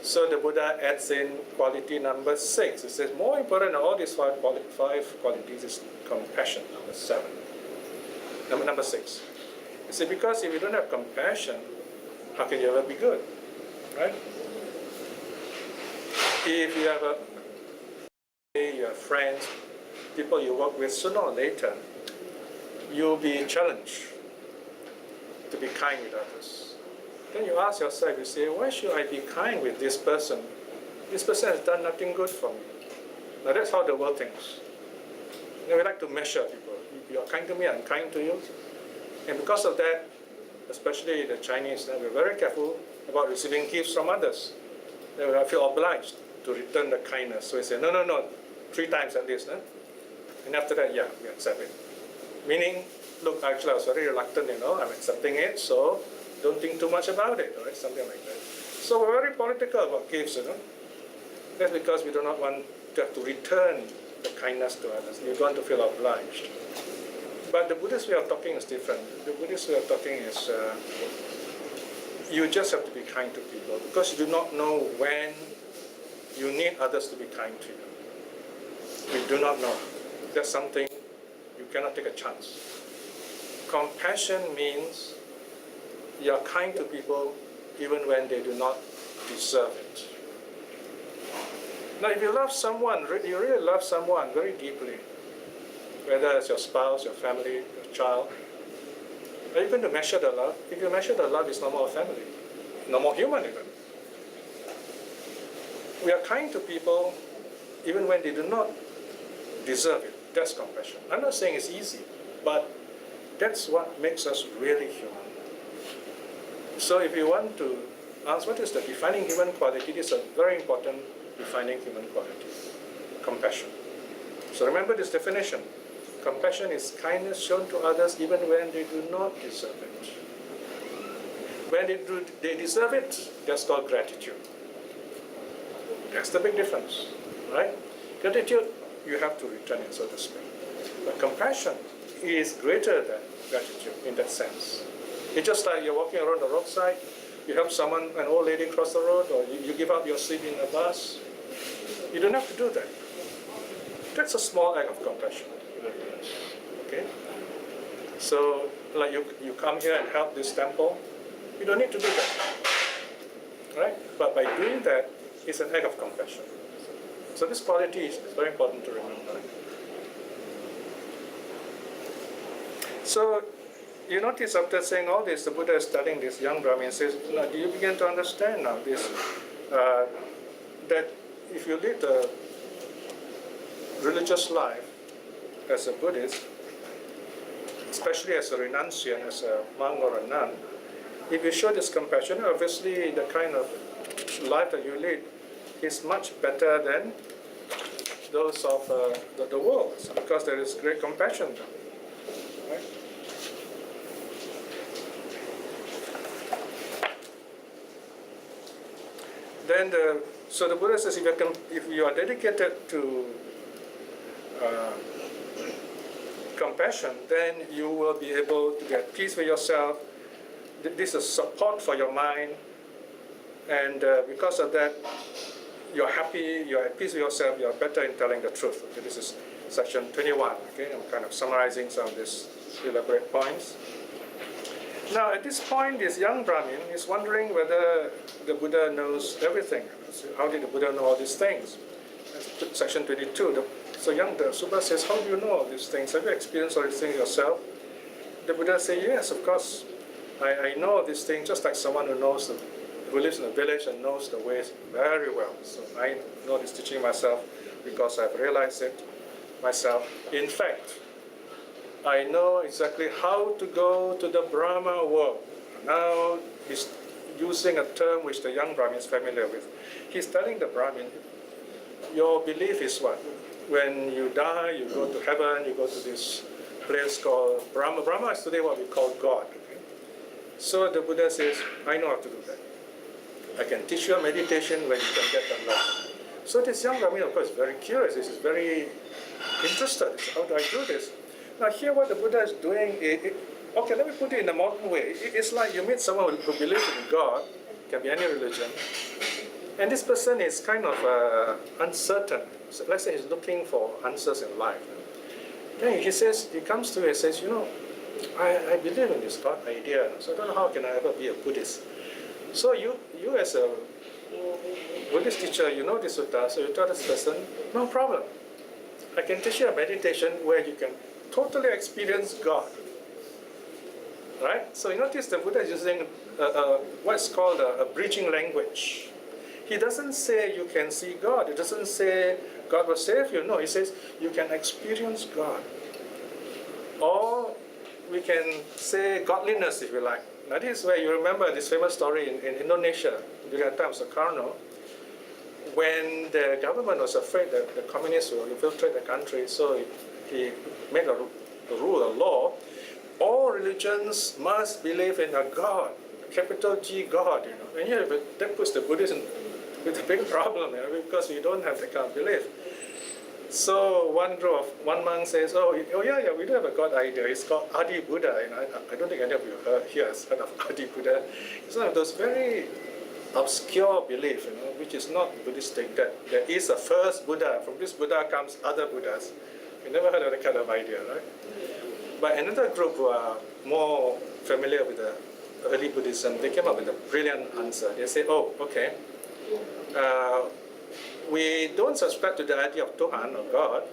So the Buddha adds in quality number 6. It says, more important than all these 5 qualities is compassion, number 7. Number 6. You see, because if you don't have compassion, how can you ever be good, right? If you have you have friends, people you work with, sooner or later, you'll be challenged to be kind with others. Then you ask yourself, you say, why should I be kind with this person? This person has done nothing good for me. Now that's how the world thinks. We like to measure people. You are kind to me, I'm kind to you. And because of that, especially the Chinese, we're very careful about receiving gifts from others. They will feel obliged to return the kindness. So we say, no, 3 times at least. And after that, yeah, we accept it. Meaning, look, actually I was very reluctant, I'm accepting it, so don't think too much about it, right? Something like that. So we're very political about gifts, That's because we do not want to have to return the kindness to others. We don't want to feel obliged. But the Buddhist way of talking is different. The Buddhist way of talking is you just have to be kind to people because you do not know when you need others to be kind to you. You do not know. That's something you cannot take a chance. Compassion means you are kind to people even when they do not deserve it. Now, if you love someone, you really love someone very deeply, whether it's your spouse, your family, your child, are you going to measure the love? If you measure the love, it's no more family, no more human even. We are kind to people even when they do not deserve it. That's compassion. I'm not saying it's easy, but that's what makes us really human. So if you want to ask what is the defining human quality, this is a very important defining human quality. Compassion. So remember this definition. Compassion is kindness shown to others even when they do not deserve it. When they deserve it, that's called gratitude. That's the big difference, right? Gratitude, you have to return it, so to speak. But compassion is greater than gratitude in that sense. It's just like you're walking around the roadside, You help someone, an old lady cross the road, or you give up your seat in a bus. You don't have to do that. That's a small act of compassion. Okay? So, like you come here and help this temple, you don't need to do that. Right? But by doing that, it's an act of compassion. So this quality is very important to remember. So you notice after saying all this, the Buddha is telling this young Brahmin, says, now, do you begin to understand now this, that if you lead a religious life as a Buddhist, especially as a renunciant, as a monk or a nun, if you show this compassion, obviously the kind of life that you lead is much better than those of the world, because there is great compassion. Right? Then so the Buddha says, if you are dedicated to compassion, then you will be able to get peace with yourself. This is support for your mind, and because of that, you're happy, you're at peace with yourself, you're better in telling the truth. Okay, this is section 21. Okay, I'm kind of summarizing some of these elaborate points. Now, at this point, this young Brahmin is wondering whether the Buddha knows everything. So how did the Buddha know all these things? That's section 22. So the Subha says, how do you know all these things? Have you experienced all these things yourself? The Buddha says, yes, of course. I know all these things just like someone who lives in a village and knows the ways very well. So I know this teaching myself because I've realized it myself. In fact, I know exactly how to go to the Brahma world. Now he's using a term which the young Brahmin is familiar with. He's telling the Brahmin, your belief is what? When you die, you go to heaven, you go to this place called Brahma. Brahma is today what we call God. Okay? So the Buddha says, I know how to do that. I can teach you a meditation where you can get enlightened. So this young Brahmin, of course, is very curious. He's very interested. How do I do this? Now here what the Buddha is doing, okay, let me put it in a modern way. It's like you meet someone who believes in God, can be any religion, and this person is kind of uncertain. So let's say he's looking for answers in life. Then he comes to you and says, I believe in this God idea, so I don't know how can I ever be a Buddhist. So you as a Buddhist teacher, you know this sutta, so you tell this person, no problem. I can teach you a meditation where you can totally experience God. Right? So you notice the Buddha is using what's called a bridging language. He doesn't say you can see God. He doesn't say God will save you. No, he says you can experience God. Or we can say godliness if you like. Now this is where you remember this famous story in Indonesia during the times of Karno, when the government was afraid that the communists will infiltrate the country, so he made a rule, a law. All religions must believe in a God, capital G God, And here that puts the Buddhism with a big problem, because we don't have that kind of belief. So one monk says, oh yeah, we do have a God idea. It's called Adi Buddha. I don't think any of you here has heard of Adi Buddha. It's one of those very obscure belief, which is not Buddhistic, that there is a first Buddha. From this Buddha comes other Buddhas. We never heard of that kind of idea, right? But another group who are more familiar with the early Buddhism, they came up with a brilliant answer. They say, oh, okay, we don't subscribe to the idea of Tuhan or God,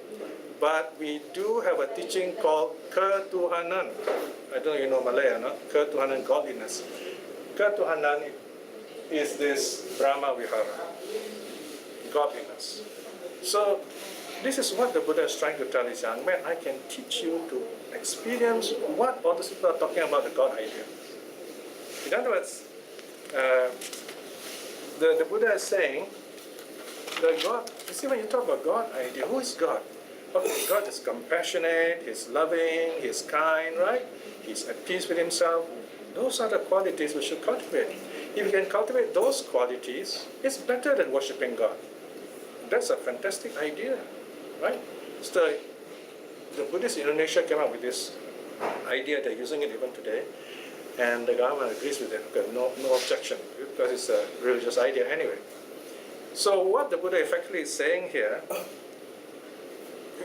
but we do have a teaching called Ketuhanan. I don't know if you know Malay or not. Ketuhanan, godliness. Ketuhanan is this Brahma vihara, godliness. So this is what the Buddha is trying to tell his young man. I can teach you to experience what all these people are talking about, the God idea. In other words, the Buddha is saying that God, you see, when you talk about God idea, who is God? Okay, God is compassionate, He's loving, He's kind, right? He's at peace with Himself. Those are the qualities we should cultivate. If you can cultivate those qualities, it's better than worshipping God. That's a fantastic idea, right? So the Buddhists in Indonesia came up with this idea, they're using it even today. And the government agrees with it. Okay, no objection, because it's a religious idea anyway. So what the Buddha effectively is saying here,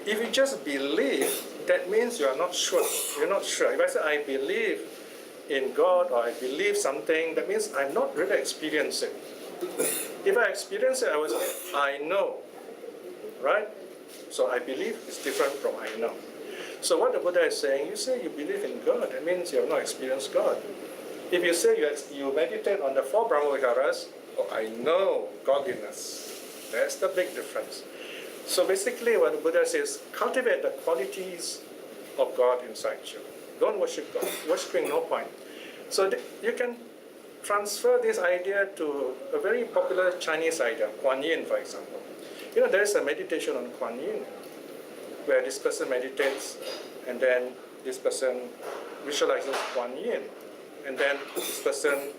if you just believe, that means you are not sure. You're not sure. If I say I believe in God or I believe something, that means I'm not really experiencing it. If I experience it, I will say I know, right? So I believe is different from I know. So what the Buddha is saying, you say you believe in God, that means you have not experienced God. If you say you meditate on the 4 Brahma viharas, oh, I know godliness. That's the big difference. So basically what the Buddha says, cultivate the qualities of God inside you. Don't worship God. Worshipping, no point. So you can transfer this idea to a very popular Chinese idea, Kuan Yin, for example. You know, there is a meditation on Kuan Yin, where this person meditates, and then this person visualizes Kuan Yin, and then this person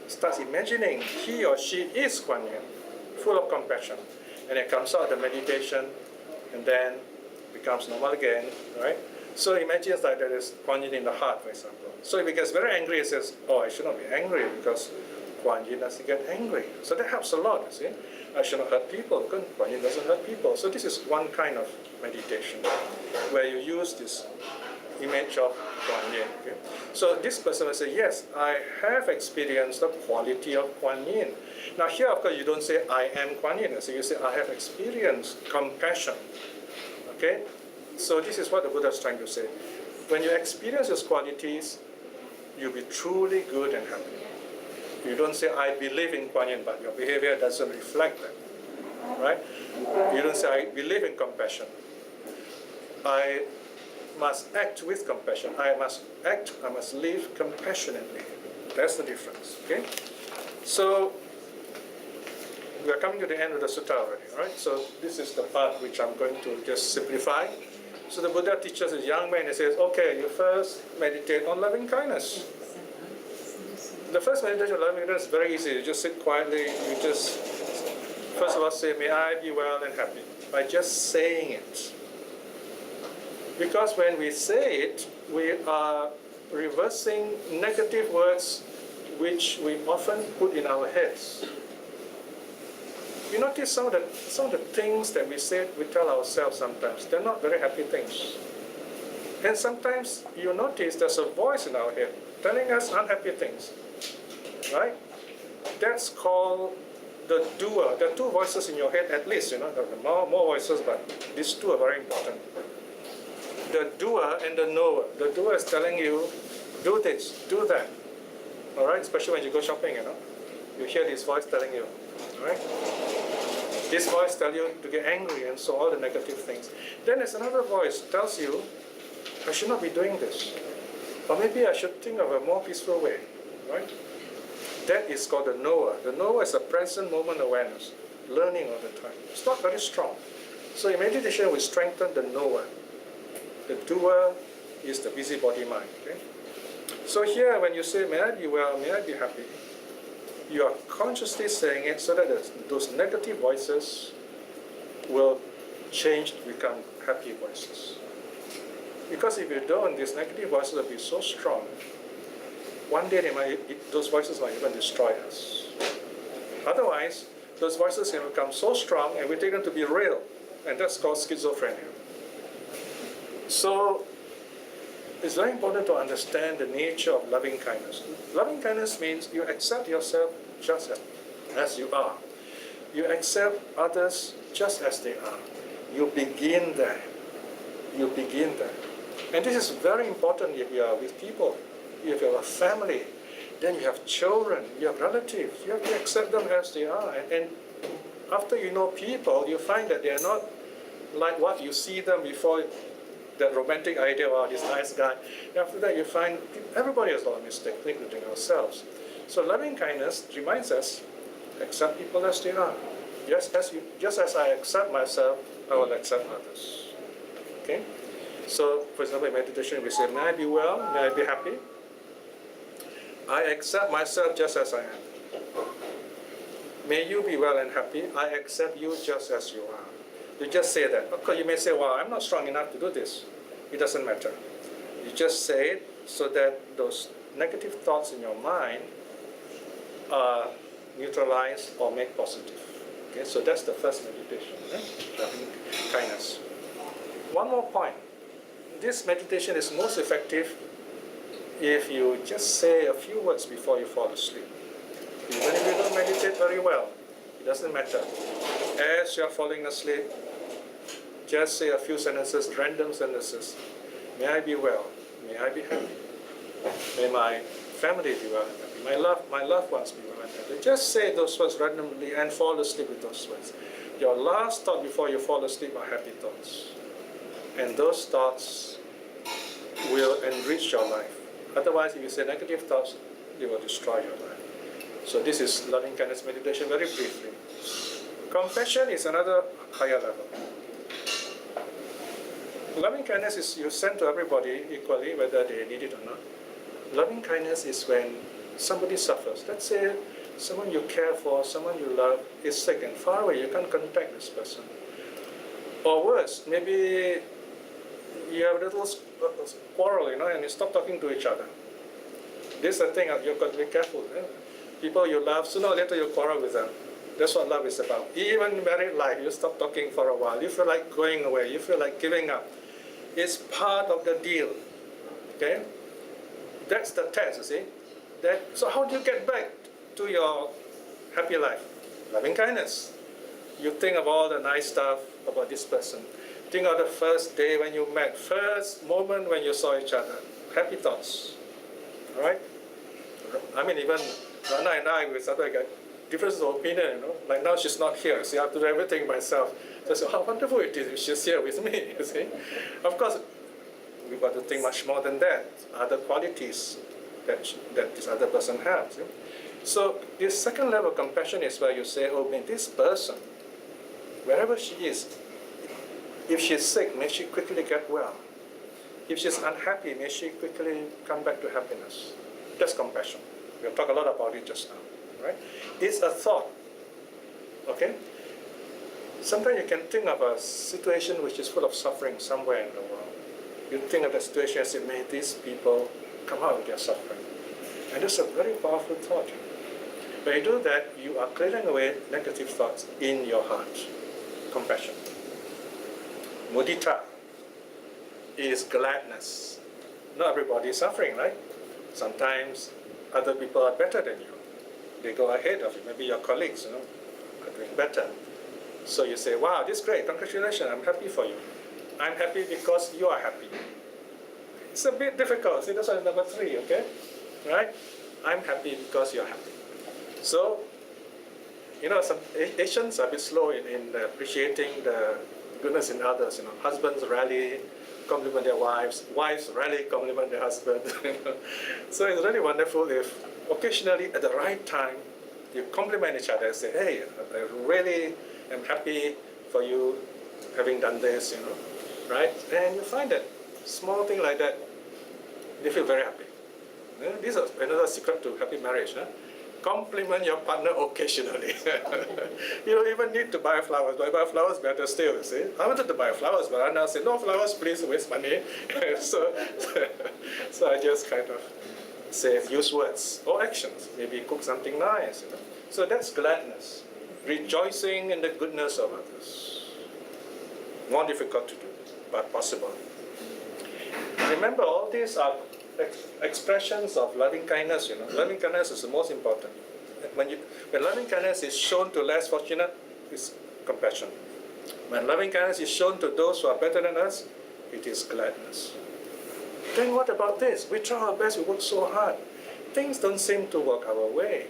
starts imagining he or she is Kuan Yin, full of compassion, and it comes out of the meditation, and then becomes normal again, right? So imagine that there is Kuan Yin in the heart, for example. So if he gets very angry, he says, oh, I should not be angry because Kuan Yin doesn't get angry. So that helps a lot, you see. I should not hurt people because Kuan Yin doesn't hurt people. So this is one kind of meditation where you use this image of Kuan Yin. Okay? So this person will say, yes, I have experienced the quality of Kuan Yin. Now here, of course, you don't say, I am Kuan Yin. So you say, I have experienced compassion. Okay? So this is what the Buddha is trying to say. When you experience these qualities, you'll be truly good and happy. You don't say, I believe in Kuan Yin, but your behavior doesn't reflect that. Right? You don't say, I believe in compassion. I must act with compassion. I must live compassionately. That's the difference. Okay? So we are coming to the end of the sutta already, right? So this is the part which I'm going to just simplify. So the Buddha teaches a young man, he says, okay, you first meditate on loving kindness. The first meditation on loving kindness is very easy. You just sit quietly, you just, first of all say, may I be well and happy, by just saying it. Because when we say it, we are reversing negative words which we often put in our heads. You notice some of the things that we say, we tell ourselves sometimes, they're not very happy things. And sometimes you notice there's a voice in our head telling us unhappy things, right? That's called the doer. There are 2 voices in your head at least, you know, there are more voices, but these 2 are very important. The doer and the knower. The doer is telling you, do this, do that, all right? Especially when you go shopping, you know, you hear this voice telling you, all right? This voice tells you to get angry and so all the negative things. Then there's another voice tells you, I should not be doing this. Or maybe I should think of a more peaceful way, right? That is called the knower. The knower is a present moment awareness, learning all the time. It's not very strong. So in meditation, we strengthen the knower. The doer is the busybody mind. Okay? So here, when you say, may I be well, may I be happy, you are consciously saying it so that those negative voices will change to become happy voices. Because if you don't, these negative voices will be so strong, one day those voices might even destroy us. Otherwise, those voices can become so strong and we take them to be real, and that's called schizophrenia. So it's very important to understand the nature of loving kindness. Loving kindness means you accept yourself just as you are. You accept others just as they are. You begin there. You begin there. And this is very important if you are with people. If you have a family, then you have children, you have relatives. You have to accept them as they are. And after you know people, you find that they are not like what you see them before. That romantic idea of, oh, this nice guy. After that, you find everybody has a lot of mistakes, including ourselves. So loving kindness reminds us, accept people as they are. Just as I accept myself, I will accept others. Okay? So, for example, in meditation, we say, may I be well, may I be happy. I accept myself just as I am. May you be well and happy. I accept you just as you are. You just say that. Of course, you may say, well, I'm not strong enough to do this. It doesn't matter. You just say it so that those negative thoughts in your mind are neutralized or made positive. Okay, so that's the first meditation, loving kindness. One more point. This meditation is most effective if you just say a few words before you fall asleep. Even if you don't meditate very well, it doesn't matter. As you're falling asleep, just say a few sentences, random sentences. May I be well. May I be happy. May my family be well and happy. My loved ones be well and happy. Just say those words randomly and fall asleep with those words. Your last thought before you fall asleep are happy thoughts. And those thoughts will enrich your life. Otherwise, if you say negative thoughts, they will destroy your life. So this is loving kindness meditation very briefly. Compassion is another higher level. Loving kindness is you send to everybody equally, whether they need it or not. Loving kindness is when somebody suffers. Let's say someone you care for, someone you love is sick and far away. You can't contact this person. Or worse, maybe you have a little quarrel, and you stop talking to each other. This is the thing, you've got to be careful. People you love, sooner or later you quarrel with them. That's what love is about. Even married life, you stop talking for a while. You feel like going away. You feel like giving up. It's part of the deal. Okay? That's the test, you see. So how do you get back to your happy life? Loving kindness. You think of all the nice stuff about this person. Think of the first day when you met, first moment when you saw each other. Happy thoughts. All right? I mean, even Rana and I, we started to get difference of opinion, Like now she's not here, so I have to do everything myself. So I said, how wonderful it is if she's here with me, you see. Of course, we've got to think much more than that. Other qualities that this other person has. So this second level of compassion is where you say, oh, may this person, wherever she is, if she's sick, may she quickly get well. If she's unhappy, may she quickly come back to happiness. That's compassion. We'll talk a lot about it just now, right? It's a thought, okay? Sometimes you can think of a situation which is full of suffering somewhere in the world. You think of the situation and say, may these people come out of their suffering. And that's a very powerful thought. When you do that, you are clearing away negative thoughts in your heart. Compassion. Mudita is gladness. Not everybody is suffering, right? Sometimes other people are better than you. They go ahead of you. Maybe your colleagues, are doing better. So you say, wow, this is great, congratulations, I'm happy for you. I'm happy because you are happy. It's a bit difficult. See, that's one number 3, okay? Right? I'm happy because you're happy. So, some Asians are a bit slow in appreciating the goodness in others. Husbands rarely compliment their wives, wives rarely compliment their husbands. So it's really wonderful if occasionally at the right time you compliment each other and say, hey, I really am happy for you having done this, right? And you find that small thing like that, they feel very happy. This is another secret to happy marriage. Compliment your partner occasionally. You don't even need to buy flowers. Buy flowers better still, you see. I wanted to buy flowers, but Anna said, no flowers, please, waste money. so I just kind of say, use words or actions. Maybe cook something nice. So that's gladness. Rejoicing in the goodness of others. More difficult to do, but possible. Remember, all these are expressions of loving kindness. Loving kindness is the most important. When loving kindness is shown to less fortunate, it's compassion. When loving kindness is shown to those who are better than us, it is gladness. Then what about this? We try our best, we work so hard. Things don't seem to work our way.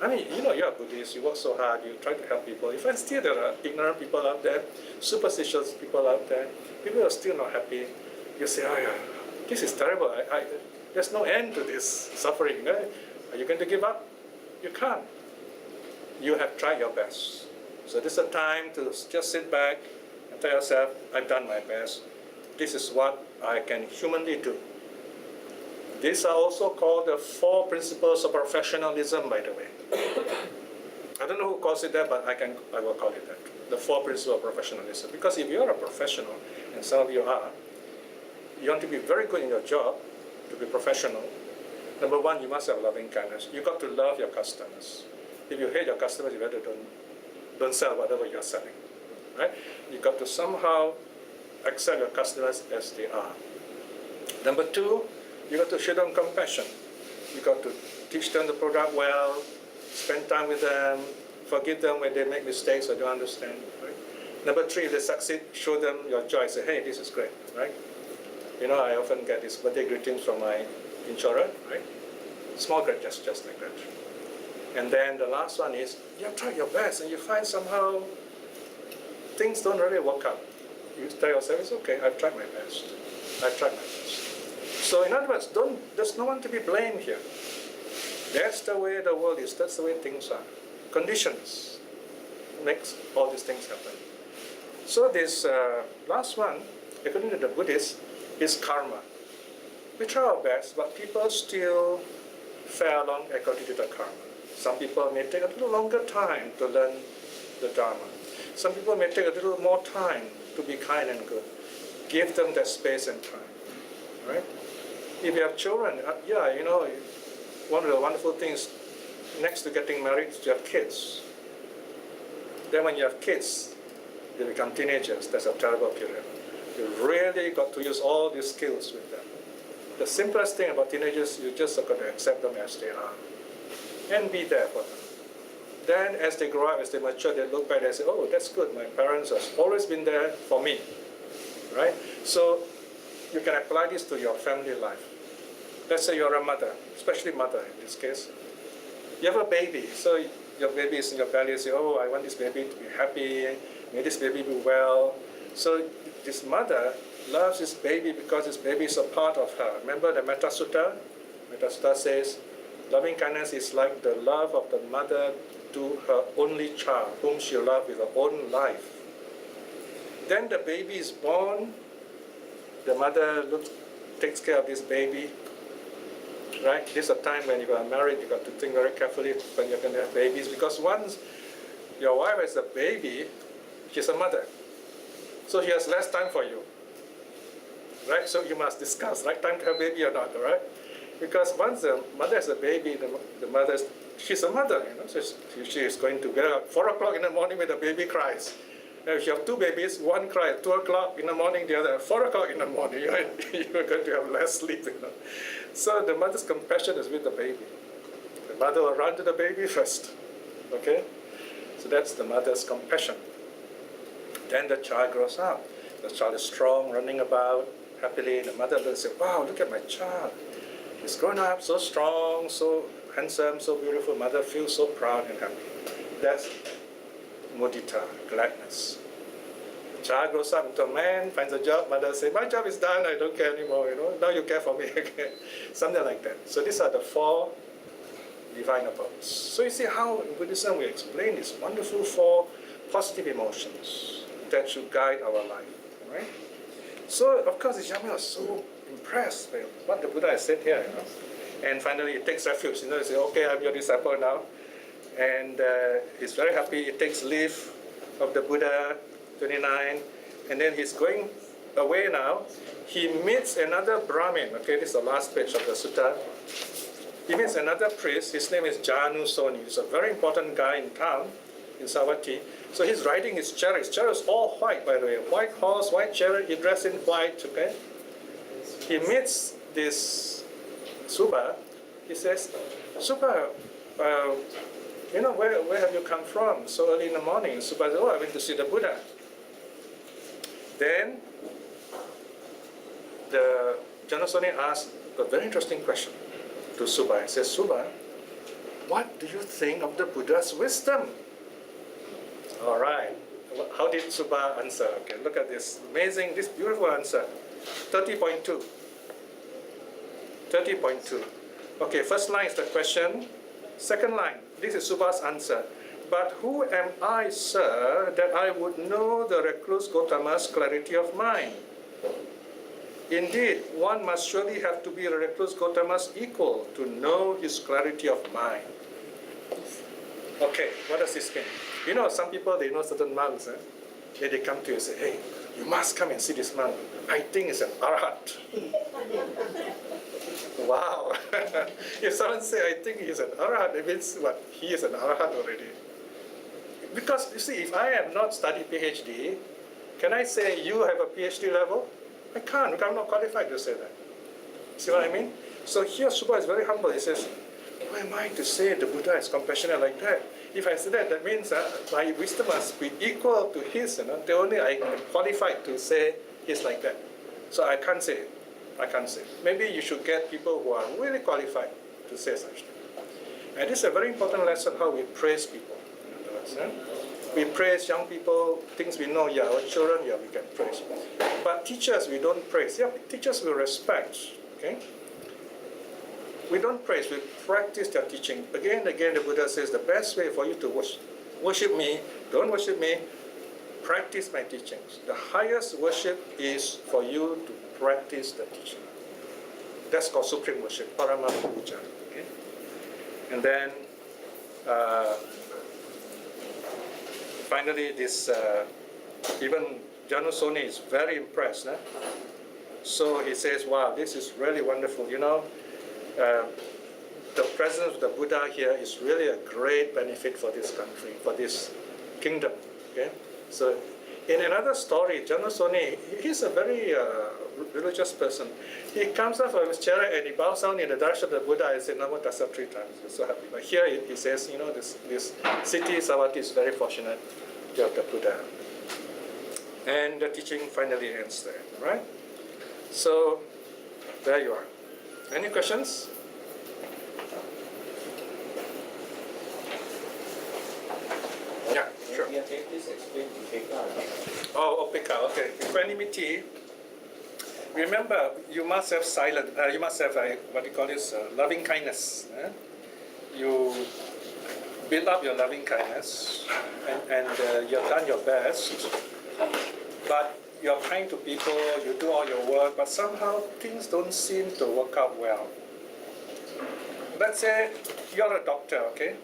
I mean, you're a Buddhist, you work so hard, you try to help people. If still there are ignorant people out there, superstitious people out there, people are still not happy, you say, oh yeah, this is terrible. There's no end to this suffering. Are you going to give up? You can't. You have tried your best. So this is a time to just sit back and tell yourself, I've done my best. This is what I can humanly do. These are also called the 4 principles of professionalism, by the way. I don't know who calls it that, but I will call it that. The 4 principles of professionalism. Because if you're a professional, and some of you are, you want to be very good in your job, to be professional, Number one, you must have loving kindness. You got to love your customers. If you hate your customers, you better don't sell whatever you're selling, right? You got to somehow accept your customers as they are. Number two, you got to show them compassion. You got to teach them the product well, spend time with them, forgive them when they make mistakes or don't understand, right? Number three, if they succeed, show them your joy. Say, hey, this is great, right? You know, I often get these birthday greetings from my insurer, right? Small gestures like that. And then the last one is, you have tried your best and you find somehow things don't really work out. You tell yourself, it's okay, I've tried my best. I've tried my best. So in other words, there's no one to be blamed here. That's the way the world is, that's the way things are. Conditions makes all these things happen. So this last one, according to the Buddhists, is karma. We try our best, but people still fare along according to the karma. Some people may take a little longer time to learn the Dharma. Some people may take a little more time to be kind and good. Give them that space and time, right? If you have children, yeah, you know, one of the wonderful things next to getting married is to have kids. Then when you have kids, they become teenagers. That's a terrible period. You really got to use all these skills with them. The simplest thing about teenagers, you just got to accept them as they are and be there for them. Then as they grow up, as they mature, they look back and say, oh, that's good. My parents have always been there for me, right? So you can apply this to your family life. Let's say you're a mother, especially mother in this case. You have a baby, so your baby is in your belly, you say, oh, I want this baby to be happy, may this baby be well. So this mother loves this baby because this baby is a part of her. Remember the Metta Sutta? Metta Sutta says, loving kindness is like the love of the mother to her only child, whom she loves with her own life. Then the baby is born, the mother takes care of this baby, right? This is a time when you are married, you got to think very carefully when you're going to have babies, because once your wife has a baby, she's a mother. So she has less time for you, right? So you must discuss, right time to have a baby or not, all right? Because once the mother has a baby, the mother, she's a mother, you know, so she is going to get up 4 o'clock in the morning when the baby cries. Now if you have two babies, one cries at 2 o'clock in the morning, the other at 4 o'clock in the morning, you're going to have less sleep, you know. So the mother's compassion is with the baby. The mother will run to the baby first, okay? So that's the mother's compassion. Then the child grows up. The child is strong, running about happily. The mother will say, wow, look at my child. He's grown up so strong, so handsome, so beautiful. Mother feels so proud and happy. That's mudita, gladness. Child grows up into a man, finds a job. Mother says, my job is done, I don't care anymore. You know, now you care for me again. Something like that. So these are the 4 divine abodes. So you see how in Buddhism we explain these wonderful 4 positive emotions that should guide our life, right? So of course this young man was so impressed by what the Buddha has said here, you know. And finally he takes refuge, you know, he says, okay, I'm your disciple now. And he's very happy, he takes leave of the Buddha, 29, and then he's going away now. He meets another Brahmin, okay, this is the last page of the sutta. He meets another priest, his name is Janusoni. He's a very important guy in town, in Savatthi. So he's riding his chariot. His chariot is all white, by the way. White horse, white chariot, he dressed in white, okay? He meets this Subha. He says, Subha, you know, where have you come from so early in the morning? Subha says, oh, I went to see the Buddha. Then the Janusoni asked a very interesting question to Subha. He says, Subha, what do you think of the Buddha's wisdom? All right. How did Subha answer? Okay, look at this amazing, this beautiful answer. 30.2. 30.2. Okay, first line is the question. Second line, this is Subha's answer. But who am I, sir, that I would know the recluse Gotama's clarity of mind? Indeed, one must surely have to be a recluse Gotama's equal to know his clarity of mind. Okay, what does this mean? You know, some people, they know certain monks, they come to you and say, hey, you must come and see this monk. I think it's an arahat. Wow. If someone say, I think he's an arahat, it means what? He is an arahat already. Because you see, if I have not studied PhD, can I say you have a PhD level? I can't, because I'm not qualified to say that. See what I mean? So here Subha is very humble. He says, who am I to say the Buddha is compassionate like that? If I say that, that means my wisdom must be equal to his. The only I am qualified to say he's like that. So I can't say it. I can't say it. Maybe you should get people who are really qualified to say such thing. And this is a very important lesson how we praise people. We praise young people, things we know, yeah, our children, yeah, we can praise. But teachers, we don't praise. Yeah, teachers we respect, okay? We don't praise, we practice their teaching. Again and again, the Buddha says the best way for you to worship me, don't worship me, practice my teachings. The highest worship is for you to practice the teaching. That's called supreme worship, parama puja. Okay? And then, finally, this even Janusoni is very impressed. So he says, wow, this is really wonderful. The presence of the Buddha here is really a great benefit for this country, for this kingdom. Okay? So in another story, Janusoni, he's a very religious person. He comes up from his chair and he bows down in the direction of the Buddha and says, Namo Tassa 3 times. He's so happy. But here he says, this city, Savatthi, is very fortunate to have the Buddha. And the teaching finally ends there, right? So, there you are. Any questions? Yeah, sure. Please explain Upeka. Oh, Upeka, okay. Equanimity. Remember, you must have you must have what you call this, loving kindness. You build up your loving kindness, and you've done your best, but you're kind to people, you do all your work, but somehow things don't seem to work out well. Let's say you're a doctor, okay?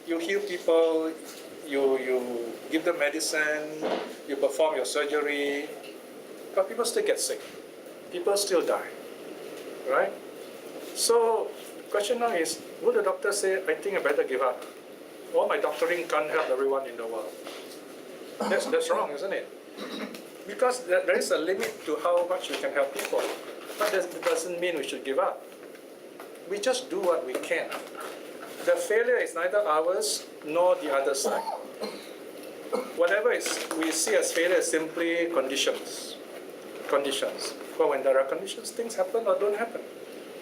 You heal people, you give them medicine, you perform your surgery, but people still get sick. People still die, right? So the question now is, would the doctor say, I think I better give up? All my doctoring can't help everyone in the world. That's wrong, isn't it? Because there is a limit to how much we can help people. But that doesn't mean we should give up. We just do what we can. The failure is neither ours nor the other side. Whatever we see as failure is simply conditions. But when there are conditions, things happen or don't happen.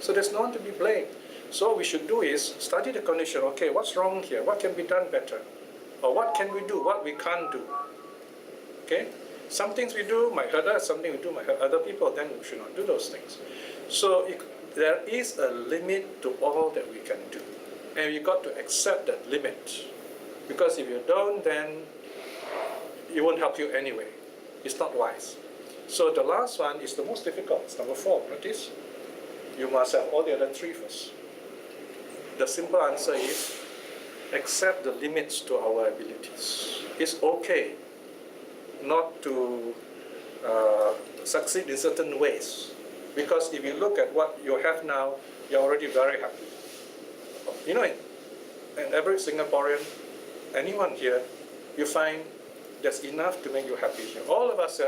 So there's no one to be blamed. So what we should do is study the condition. Okay, what's wrong here? What can be done better? Or what can we do? What we can't do? Okay? Some things we do might hurt us, something we do might hurt other people, then we should not do those things. So there is a limit to all that we can do. And you've got to accept that limit. Because if you don't, then it won't help you anyway. It's not wise. So the last one is the most difficult. It's number 4. Notice? You must have all the other 3 first. The simple answer is accept the limits to our abilities. It's okay not to succeed in certain ways. Because if you look at what you have now, you're already very happy. An average Singaporean, anyone here, you find there's enough to make you happy here. All of us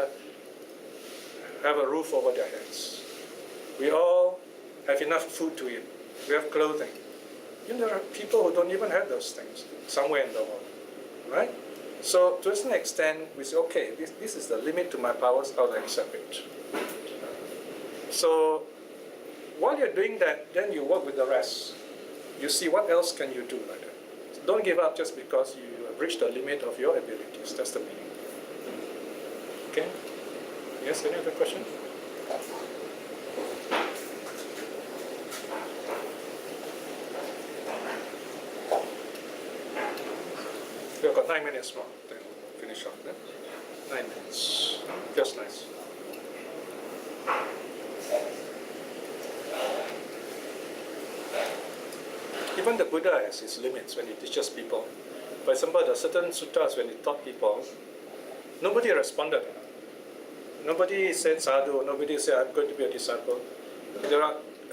have a roof over their heads. We all have enough food to eat. We have clothing. There are people who don't even have those things somewhere in the world, right? So to a certain extent, we say, okay, this is the limit to my powers, I'll accept it. So while you're doing that, then you work with the rest. You see what else can you do like that. So don't give up just because you have reached the limit of your abilities. That's the meaning. Okay? Yes, any other question? We've got 9 minutes more, then we'll finish off. 9 minutes. Just nice. Even the Buddha has his limits when he teaches people. For example, there are certain suttas when he taught people, nobody responded. Nobody said sadhu, nobody said I'm going to be a disciple.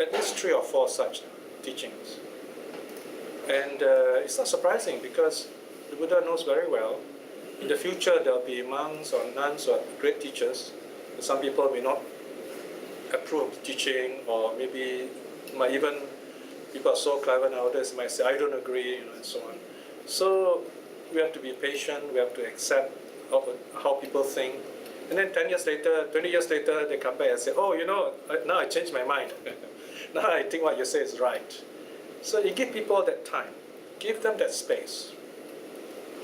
at least 3 or 4 such teachings. And it's not surprising because the Buddha knows very well in the future there will be monks or nuns or great teachers. Some people may not approve of the teaching, or maybe might even, people are so clever nowadays, might say, I don't agree, and so on. So we have to be patient, we have to accept how people think. And then 10 years later, 20 years later, they come back and say, oh, now I changed my mind. Now I think what you say is right. So you give people that time, give them that space.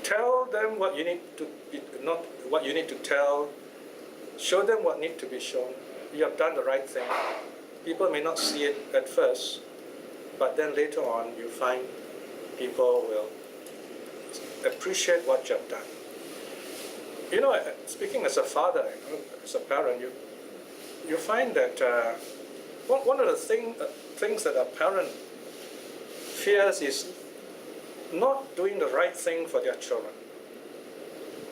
Tell them what you need to be, not what you need to tell. Show them what needs to be shown. You have done the right thing. People may not see it at first, but then later on you find people will appreciate what you have done. Speaking as a father, as a parent, you find that one of the things that a parent fears is not doing the right thing for their children.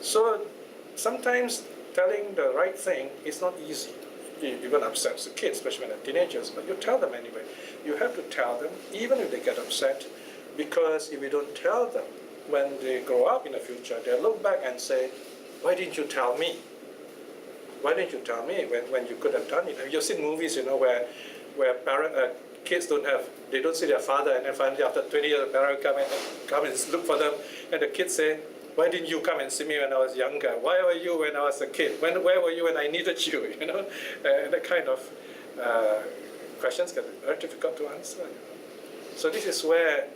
So sometimes telling the right thing is not easy. You're going to upset the kids, especially when they're teenagers, but you tell them anyway. You have to tell them, even if they get upset, because if you don't tell them, when they grow up in the future, they'll look back and say, why didn't you tell me? Why didn't you tell me when you could have done it? You've seen movies, where kids they don't see their father, and then finally after 20 years, the parent come and look for them, and the kids say, why didn't you come and see me when I was younger? Why were you when I was a kid? Where were you when I needed you? That kind of questions can be very difficult to answer. So this is where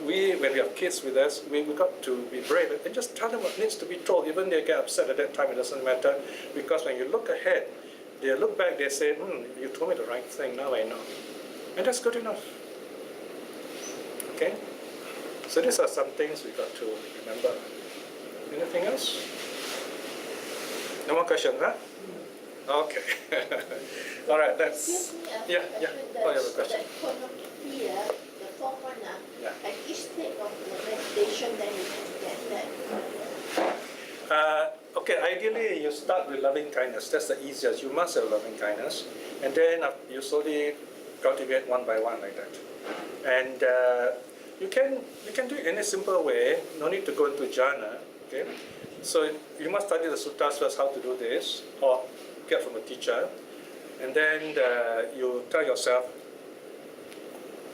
when we have kids with us, we've got to be brave and just tell them what needs to be told. Even if they get upset at that time, it doesn't matter, because when you look ahead, they look back, they say, you told me the right thing, now I know. And that's good enough. Okay? So these are some things we got to remember. Anything else? No more questions, huh? Okay. All right, that's... Excuse me, Yeah. Oh, you have a question. Here, the fourth one, Yeah. at each stage of the meditation, then you can get that. Okay, ideally you start with loving kindness. That's the easiest. You must have loving kindness. And then you slowly cultivate one by one like that. And you can do it in a simple way. No need to go into jhana. Okay, so you must study the suttas first, how to do this, or get from a teacher. And then you tell yourself,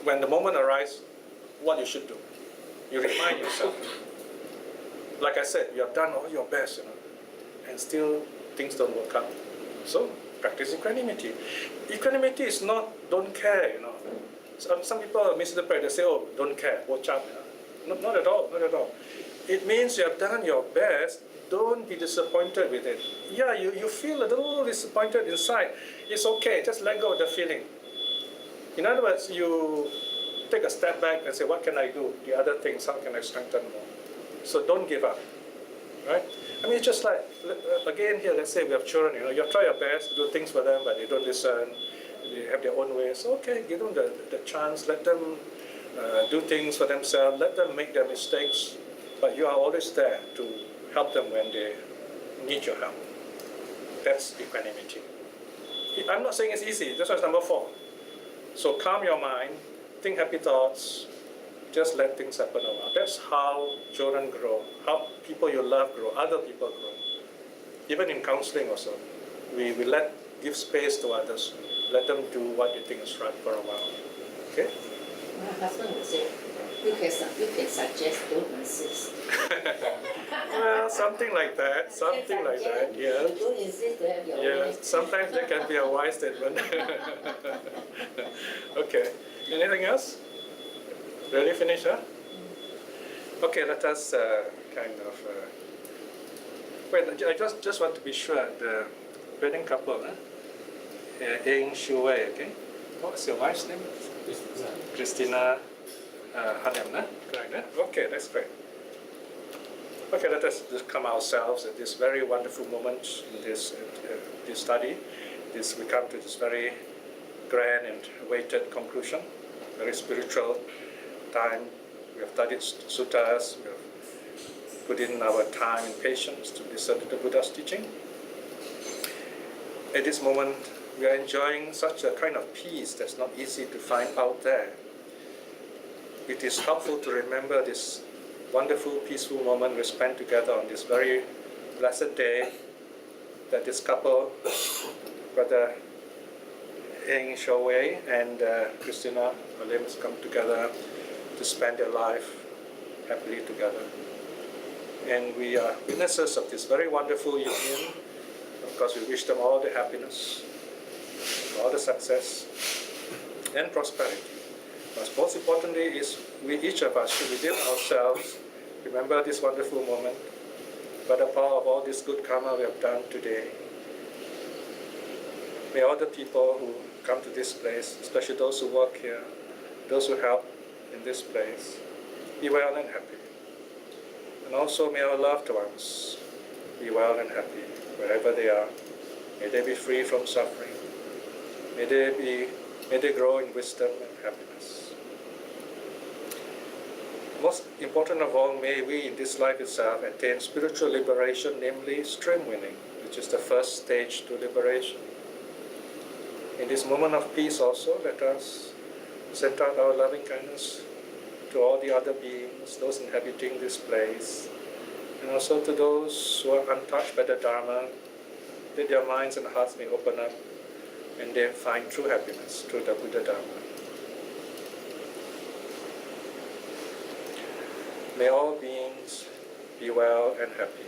when the moment arises, what you should do. You remind yourself. Like I said, you have done all your best, and still things don't work out. So practice equanimity. Equanimity is not don't care, Some people misinterpret. They say, oh, don't care, watch out. Not at all, not at all. It means you have done your best. Don't be disappointed with it. Yeah, you feel a little disappointed inside. It's okay, just let go of the feeling. In other words, you take a step back and say, what can I do? The other things, how can I strengthen more? So don't give up, right? I mean, it's just like, again here, let's say we have children, you try your best to do things for them, but they don't listen, they have their own ways. So, okay, give them the chance, let them do things for themselves, let them make their mistakes, but you are always there to help them when they need your help. That's equanimity. I'm not saying it's easy, this was number 4. So calm your mind, think happy thoughts, just let things happen around. That's how children grow, how people you love grow, other people grow. Even in counseling also, we give space to others, let them do what you think is right for a while. Okay? My husband would say, you can suggest, don't insist. Well, something like that, yeah. You don't insist to have your Yeah, way. sometimes there can be a wise statement. Okay, anything else? Ready, finish, huh? Okay, let us wait, I just want to be sure, the wedding couple, Eng Shuwei, okay? What's your wife's name? Christina Hanem, correct, Okay, that's great. Okay, let us just come ourselves at this very wonderful moment in this study. We come to this very grand and awaited conclusion, very spiritual time. We have studied suttas, we have put in our time and patience to listen to the Buddha's teaching. At this moment, we are enjoying such a kind of peace that's not easy to find out there. It is helpful to remember this wonderful, peaceful moment we spent together on this very blessed day that this couple, Brother Eng Showei and Christina Olim, has come together to spend their life happily together. And we are witnesses of this very wonderful union. Of course, we wish them all the happiness, all the success, and prosperity. But most importantly is we, each of us, should within ourselves remember this wonderful moment by the power of all this good karma we have done today. May all the people who come to this place, especially those who work here, those who help in this place, be well and happy. And also may our loved ones be well and happy wherever they are. May they be free from suffering. May they grow in wisdom and happiness. Most important of all, may we in this life itself attain spiritual liberation, namely stream winning, which is the first stage to liberation. In this moment of peace also, let us send out our loving kindness to all the other beings, those inhabiting this place, and also to those who are untouched by the Dharma, that their minds and hearts may open up and they find true happiness through the Buddha Dharma. May all beings be well and happy.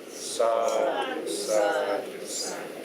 Sadhu, sadhu, sadhu.